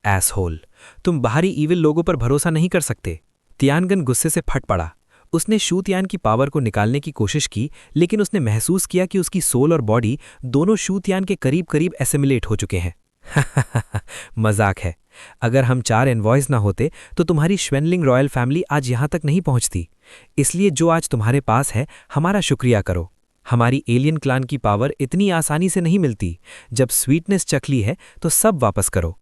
एसहोल, तुम बाहरी ईविल लोगों पर भरोसा नहीं कर सकते। तियानगन गुस्से से फट पड़ा। उसने शूतियान की पावर को निकालने की कोशिश की, लेकिन उसने महसूस किया कि उसकी सोल और बॉडी दोनों शूतियान के करीब करीब एसिमिलेट हो चुके हैं। मजाक है। अगर हम 4 एनवॉयज ना होते तो तुम्हारी श्वेनलिंग रॉयल फैमिली आज यहां तक नहीं पहुंचती। इसलिए जो आज तुम्हारे पास है, हमारा शुक्रिया करो। हमारी एलियन क्लान की पावर इतनी आसानी से नहीं मिलती। जब स्वीटनेस चख ली है तो सब वापस करो।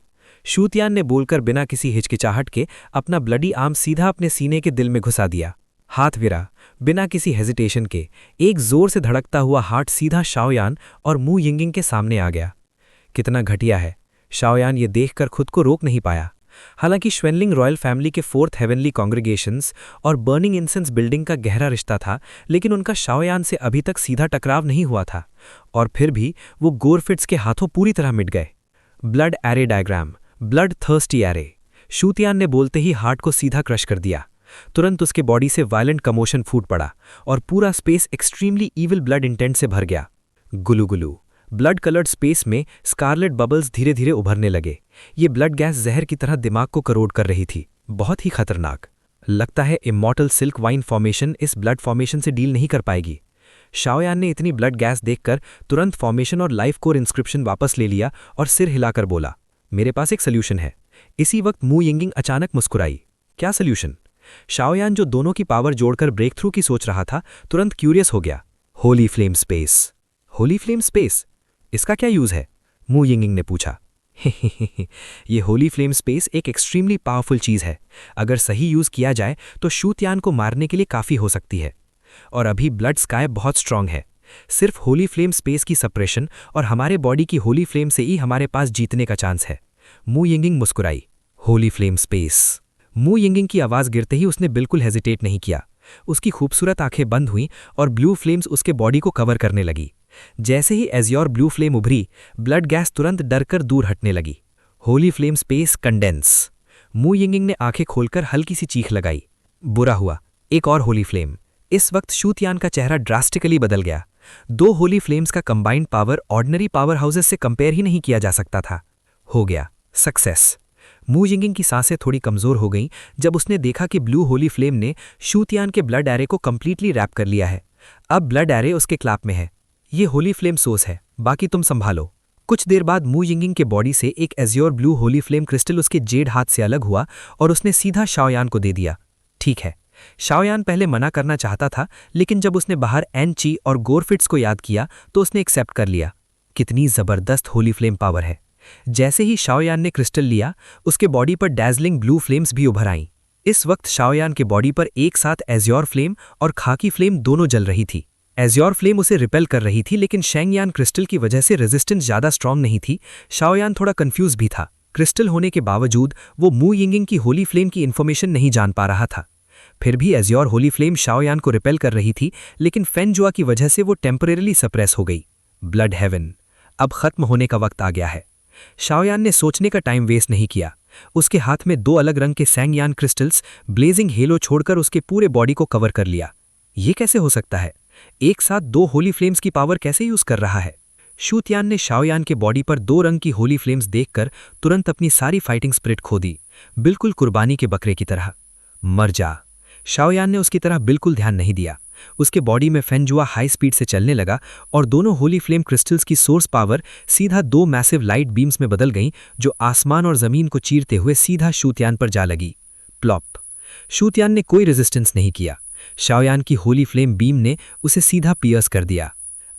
शूतियान ने बोलकर बिना किसी हिचकिचाहट के अपना ब्लडी आर्म सीधा अपने सीने के दिल में घुसा दिया। हाथ विरा, बिना किसी हेजिटेशन के एक जोर से धड़कता हुआ हार्ट सीधा शाओयान और मू यिंगिंग के सामने आ गया। कितना घटिया है। शाओयान ये देखकर खुद को रोक नहीं पाया। हालांकि श्वेनलिंग रॉयल फैमिली के 4th हेवनली कॉन्ग्रीगेशंस और बर्निंग इंसेंस बिल्डिंग का गहरा रिश्ता था, लेकिन उनका शाओयान से अभी तक सीधा टकराव नहीं हुआ था और फिर भी वो गोरफिट्स के हाथों पूरी तरह मिट गए। Blood array diagram, bloodthirsty array. Xu Tian ने बोलते ही हार्ट को सीधा क्रश कर दिया। तुरंत उसके बॉडी से वायलेंट कमोशन फूट पड़ा और पूरा space extremely evil blood intent से भर गया। गुलू ब्लड कलर्ड स्पेस में स्कारलेट बबल्स धीरे धीरे उभरने लगे। ये ब्लड गैस जहर की तरह दिमाग को करोड़ कर रही थी। बहुत ही खतरनाक। लगता है इमॉर्टल सिल्क वाइन फॉर्मेशन इस ब्लड फॉर्मेशन से डील नहीं कर पाएगी। शाओयान ने इतनी ब्लड गैस देखकर तुरंत फॉर्मेशन और लाइफ कोर इंस्क्रिप्शन वापस ले लिया और सिर हिलाकर बोला, मेरे पास एक सोल्यूशन है। इसी वक्त मू यिंगिंग अचानक मुस्कुराई। क्या सोल्यूशन? शाओयान, जो दोनों की पावर जोड़कर ब्रेक थ्रू की सोच रहा था, तुरंत क्यूरियस हो गया। Holi flame space. Holi flame space, इसका क्या यूज है? मू यिंगिंग ने पूछा। ये होली फ्लेम स्पेस एक एक्सट्रीमली पावरफुल चीज़ है। अगर सही यूज़ किया जाए तो शूतियान को मारने के लिए काफ़ी हो सकती है। और अभी ब्लड स्काई बहुत स्ट्रांग है। सिर्फ होली फ्लेम स्पेस की सप्रेशन और हमारे बॉडी की होली फ्लेम से ही हमारे पास जीतने का चांस है। मू यिंगिंग मुस्कुराई। Holy flame space. Mu Yingying की आवाज़ गिरते ही उसने बिल्कुल हेजिटेट नहीं किया। उसकी खूबसूरत आंखें बंद हुईं और ब्लू फ्लेम्स उसके बॉडी को कवर करने लगी। जैसे ही एज़्योर ब्लू फ्लेम उभरी, ब्लड गैस तुरंत डरकर दूर हटने लगी। Holi flame space condense. मू यिंगिंग ने आंखें खोलकर हल्की सी चीख लगाई। बुरा हुआ, एक और होली फ्लेम। इस वक्त शूतियान का चेहरा ड्रास्टिकली बदल गया। 2 होली फ्लेम्स का combined power ordinary power houses से कंपेयर ही नहीं किया जा सकता था। हो गया, सक्सेस। मू यिंगिंग की सांसें थोड़ी कमजोर हो गईं जब उसने देखा कि ब्लू होली फ्लेम ने शूतियान के ब्लड एरे को कंप्लीटली रैप कर लिया है। अब ब्लड एरे उसके क्लैप में है। ये होली फ्लेम सोर्स है, बाकी तुम संभालो। कुछ देर बाद मू यिंगिंग के बॉडी से एक Azure blue Holi flame crystal उसके जेड हाथ से अलग हुआ और उसने सीधा शाओयान को दे दिया। ठीक है, शाओयान पहले मना करना चाहता था, लेकिन जब उसने बाहर एन ची और गोरफिट्स को याद किया तो उसने एक्सेप्ट कर लिया। कितनी जबरदस्त होली फ्लेम पावर है। जैसे ही शाओयान ने क्रिस्टल लिया, उसके बॉडी पर डैज़लिंग ब्लू फ्लेम्स भी उभर आईं। इस वक्त शाओयान के बॉडी पर एक साथ एज़्योर फ्लेम और खाकी फ्लेम दोनों जल रही थी। एज़्योर फ्लेम उसे रिपेल कर रही थी, लेकिन शेंगयान क्रिस्टल की वजह से रेजिस्टेंस ज़्यादा स्ट्रांग नहीं थी। शाओयान थोड़ा कंफ्यूज भी था। क्रिस्टल होने के बावजूद वो मू यिंगिंग की होली फ्लेम की इन्फॉर्मेशन नहीं जान पा रहा था। फिर भी एज़्योर होली फ्लेम शाओयान को रिपेल कर रही थी, लेकिन फेंजुआ की वजह से वो टेम्परेरली सप्रेस हो गई। ब्लड हेवन अब खत्म होने का वक्त आ गया है। शाओयान ने सोचने का टाइम वेस्ट नहीं किया। उसके हाथ में 2 अलग रंग के सैंगयान क्रिस्टल्स ब्लेजिंग हेलो छोड़कर उसके पूरे बॉडी को कवर कर लिया। ये कैसे हो सकता है? एक साथ 2 होली फ्लेम्स की पावर कैसे यूज कर रहा है? शूतियान ने शाओयान के बॉडी पर 2 रंग की होली फ्लेम्स देखकर तुरंत अपनी सारी फाइटिंग स्पिरिट खो दी, बिल्कुल कुर्बानी के बकरे की तरह। मर जा। शाओयान ने उसकी तरह बिल्कुल ध्यान नहीं दिया। उसके बॉडी में फेंजुआ हाई स्पीड से चलने लगा और दोनों होली फ्लेम क्रिस्टल्स की सोर्स पावर सीधा 2 मैसिव लाइट बीम्स में बदल गईं, जो आसमान और जमीन को चीरते हुए सीधा शूतियान पर जा लगी। प्लॉप। शूतियान ने कोई रेजिस्टेंस नहीं किया। शाओयान की होली फ्लेम बीम ने उसे सीधा पियर्स कर दिया।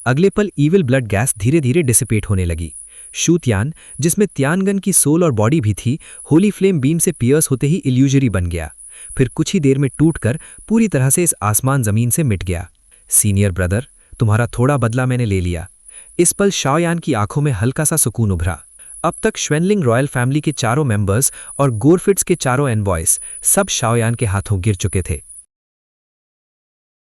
अगले पल ईविल ब्लड गैस धीरे धीरे डिसिपेट होने लगी। शूतियान, जिसमें त्यानगन की सोल और बॉडी भी थी, होली फ्लेम बीम से पियर्स होते ही इल्यूजरी बन गया। फिर कुछ ही देर में टूटकर पूरी तरह से इस आसमान जमीन से मिट गया। सीनियर ब्रदर, तुम्हारा थोड़ा बदला मैंने ले लिया। इस पल शाओयान की आंखों में हल्का सा सुकून उभरा। अब तक श्वेनलिंग रॉयल फैमिली के चारों मेंबर्स और गोरफिट्स के चारों एनवॉयस सब शाओयान के हाथों गिर चुके थे।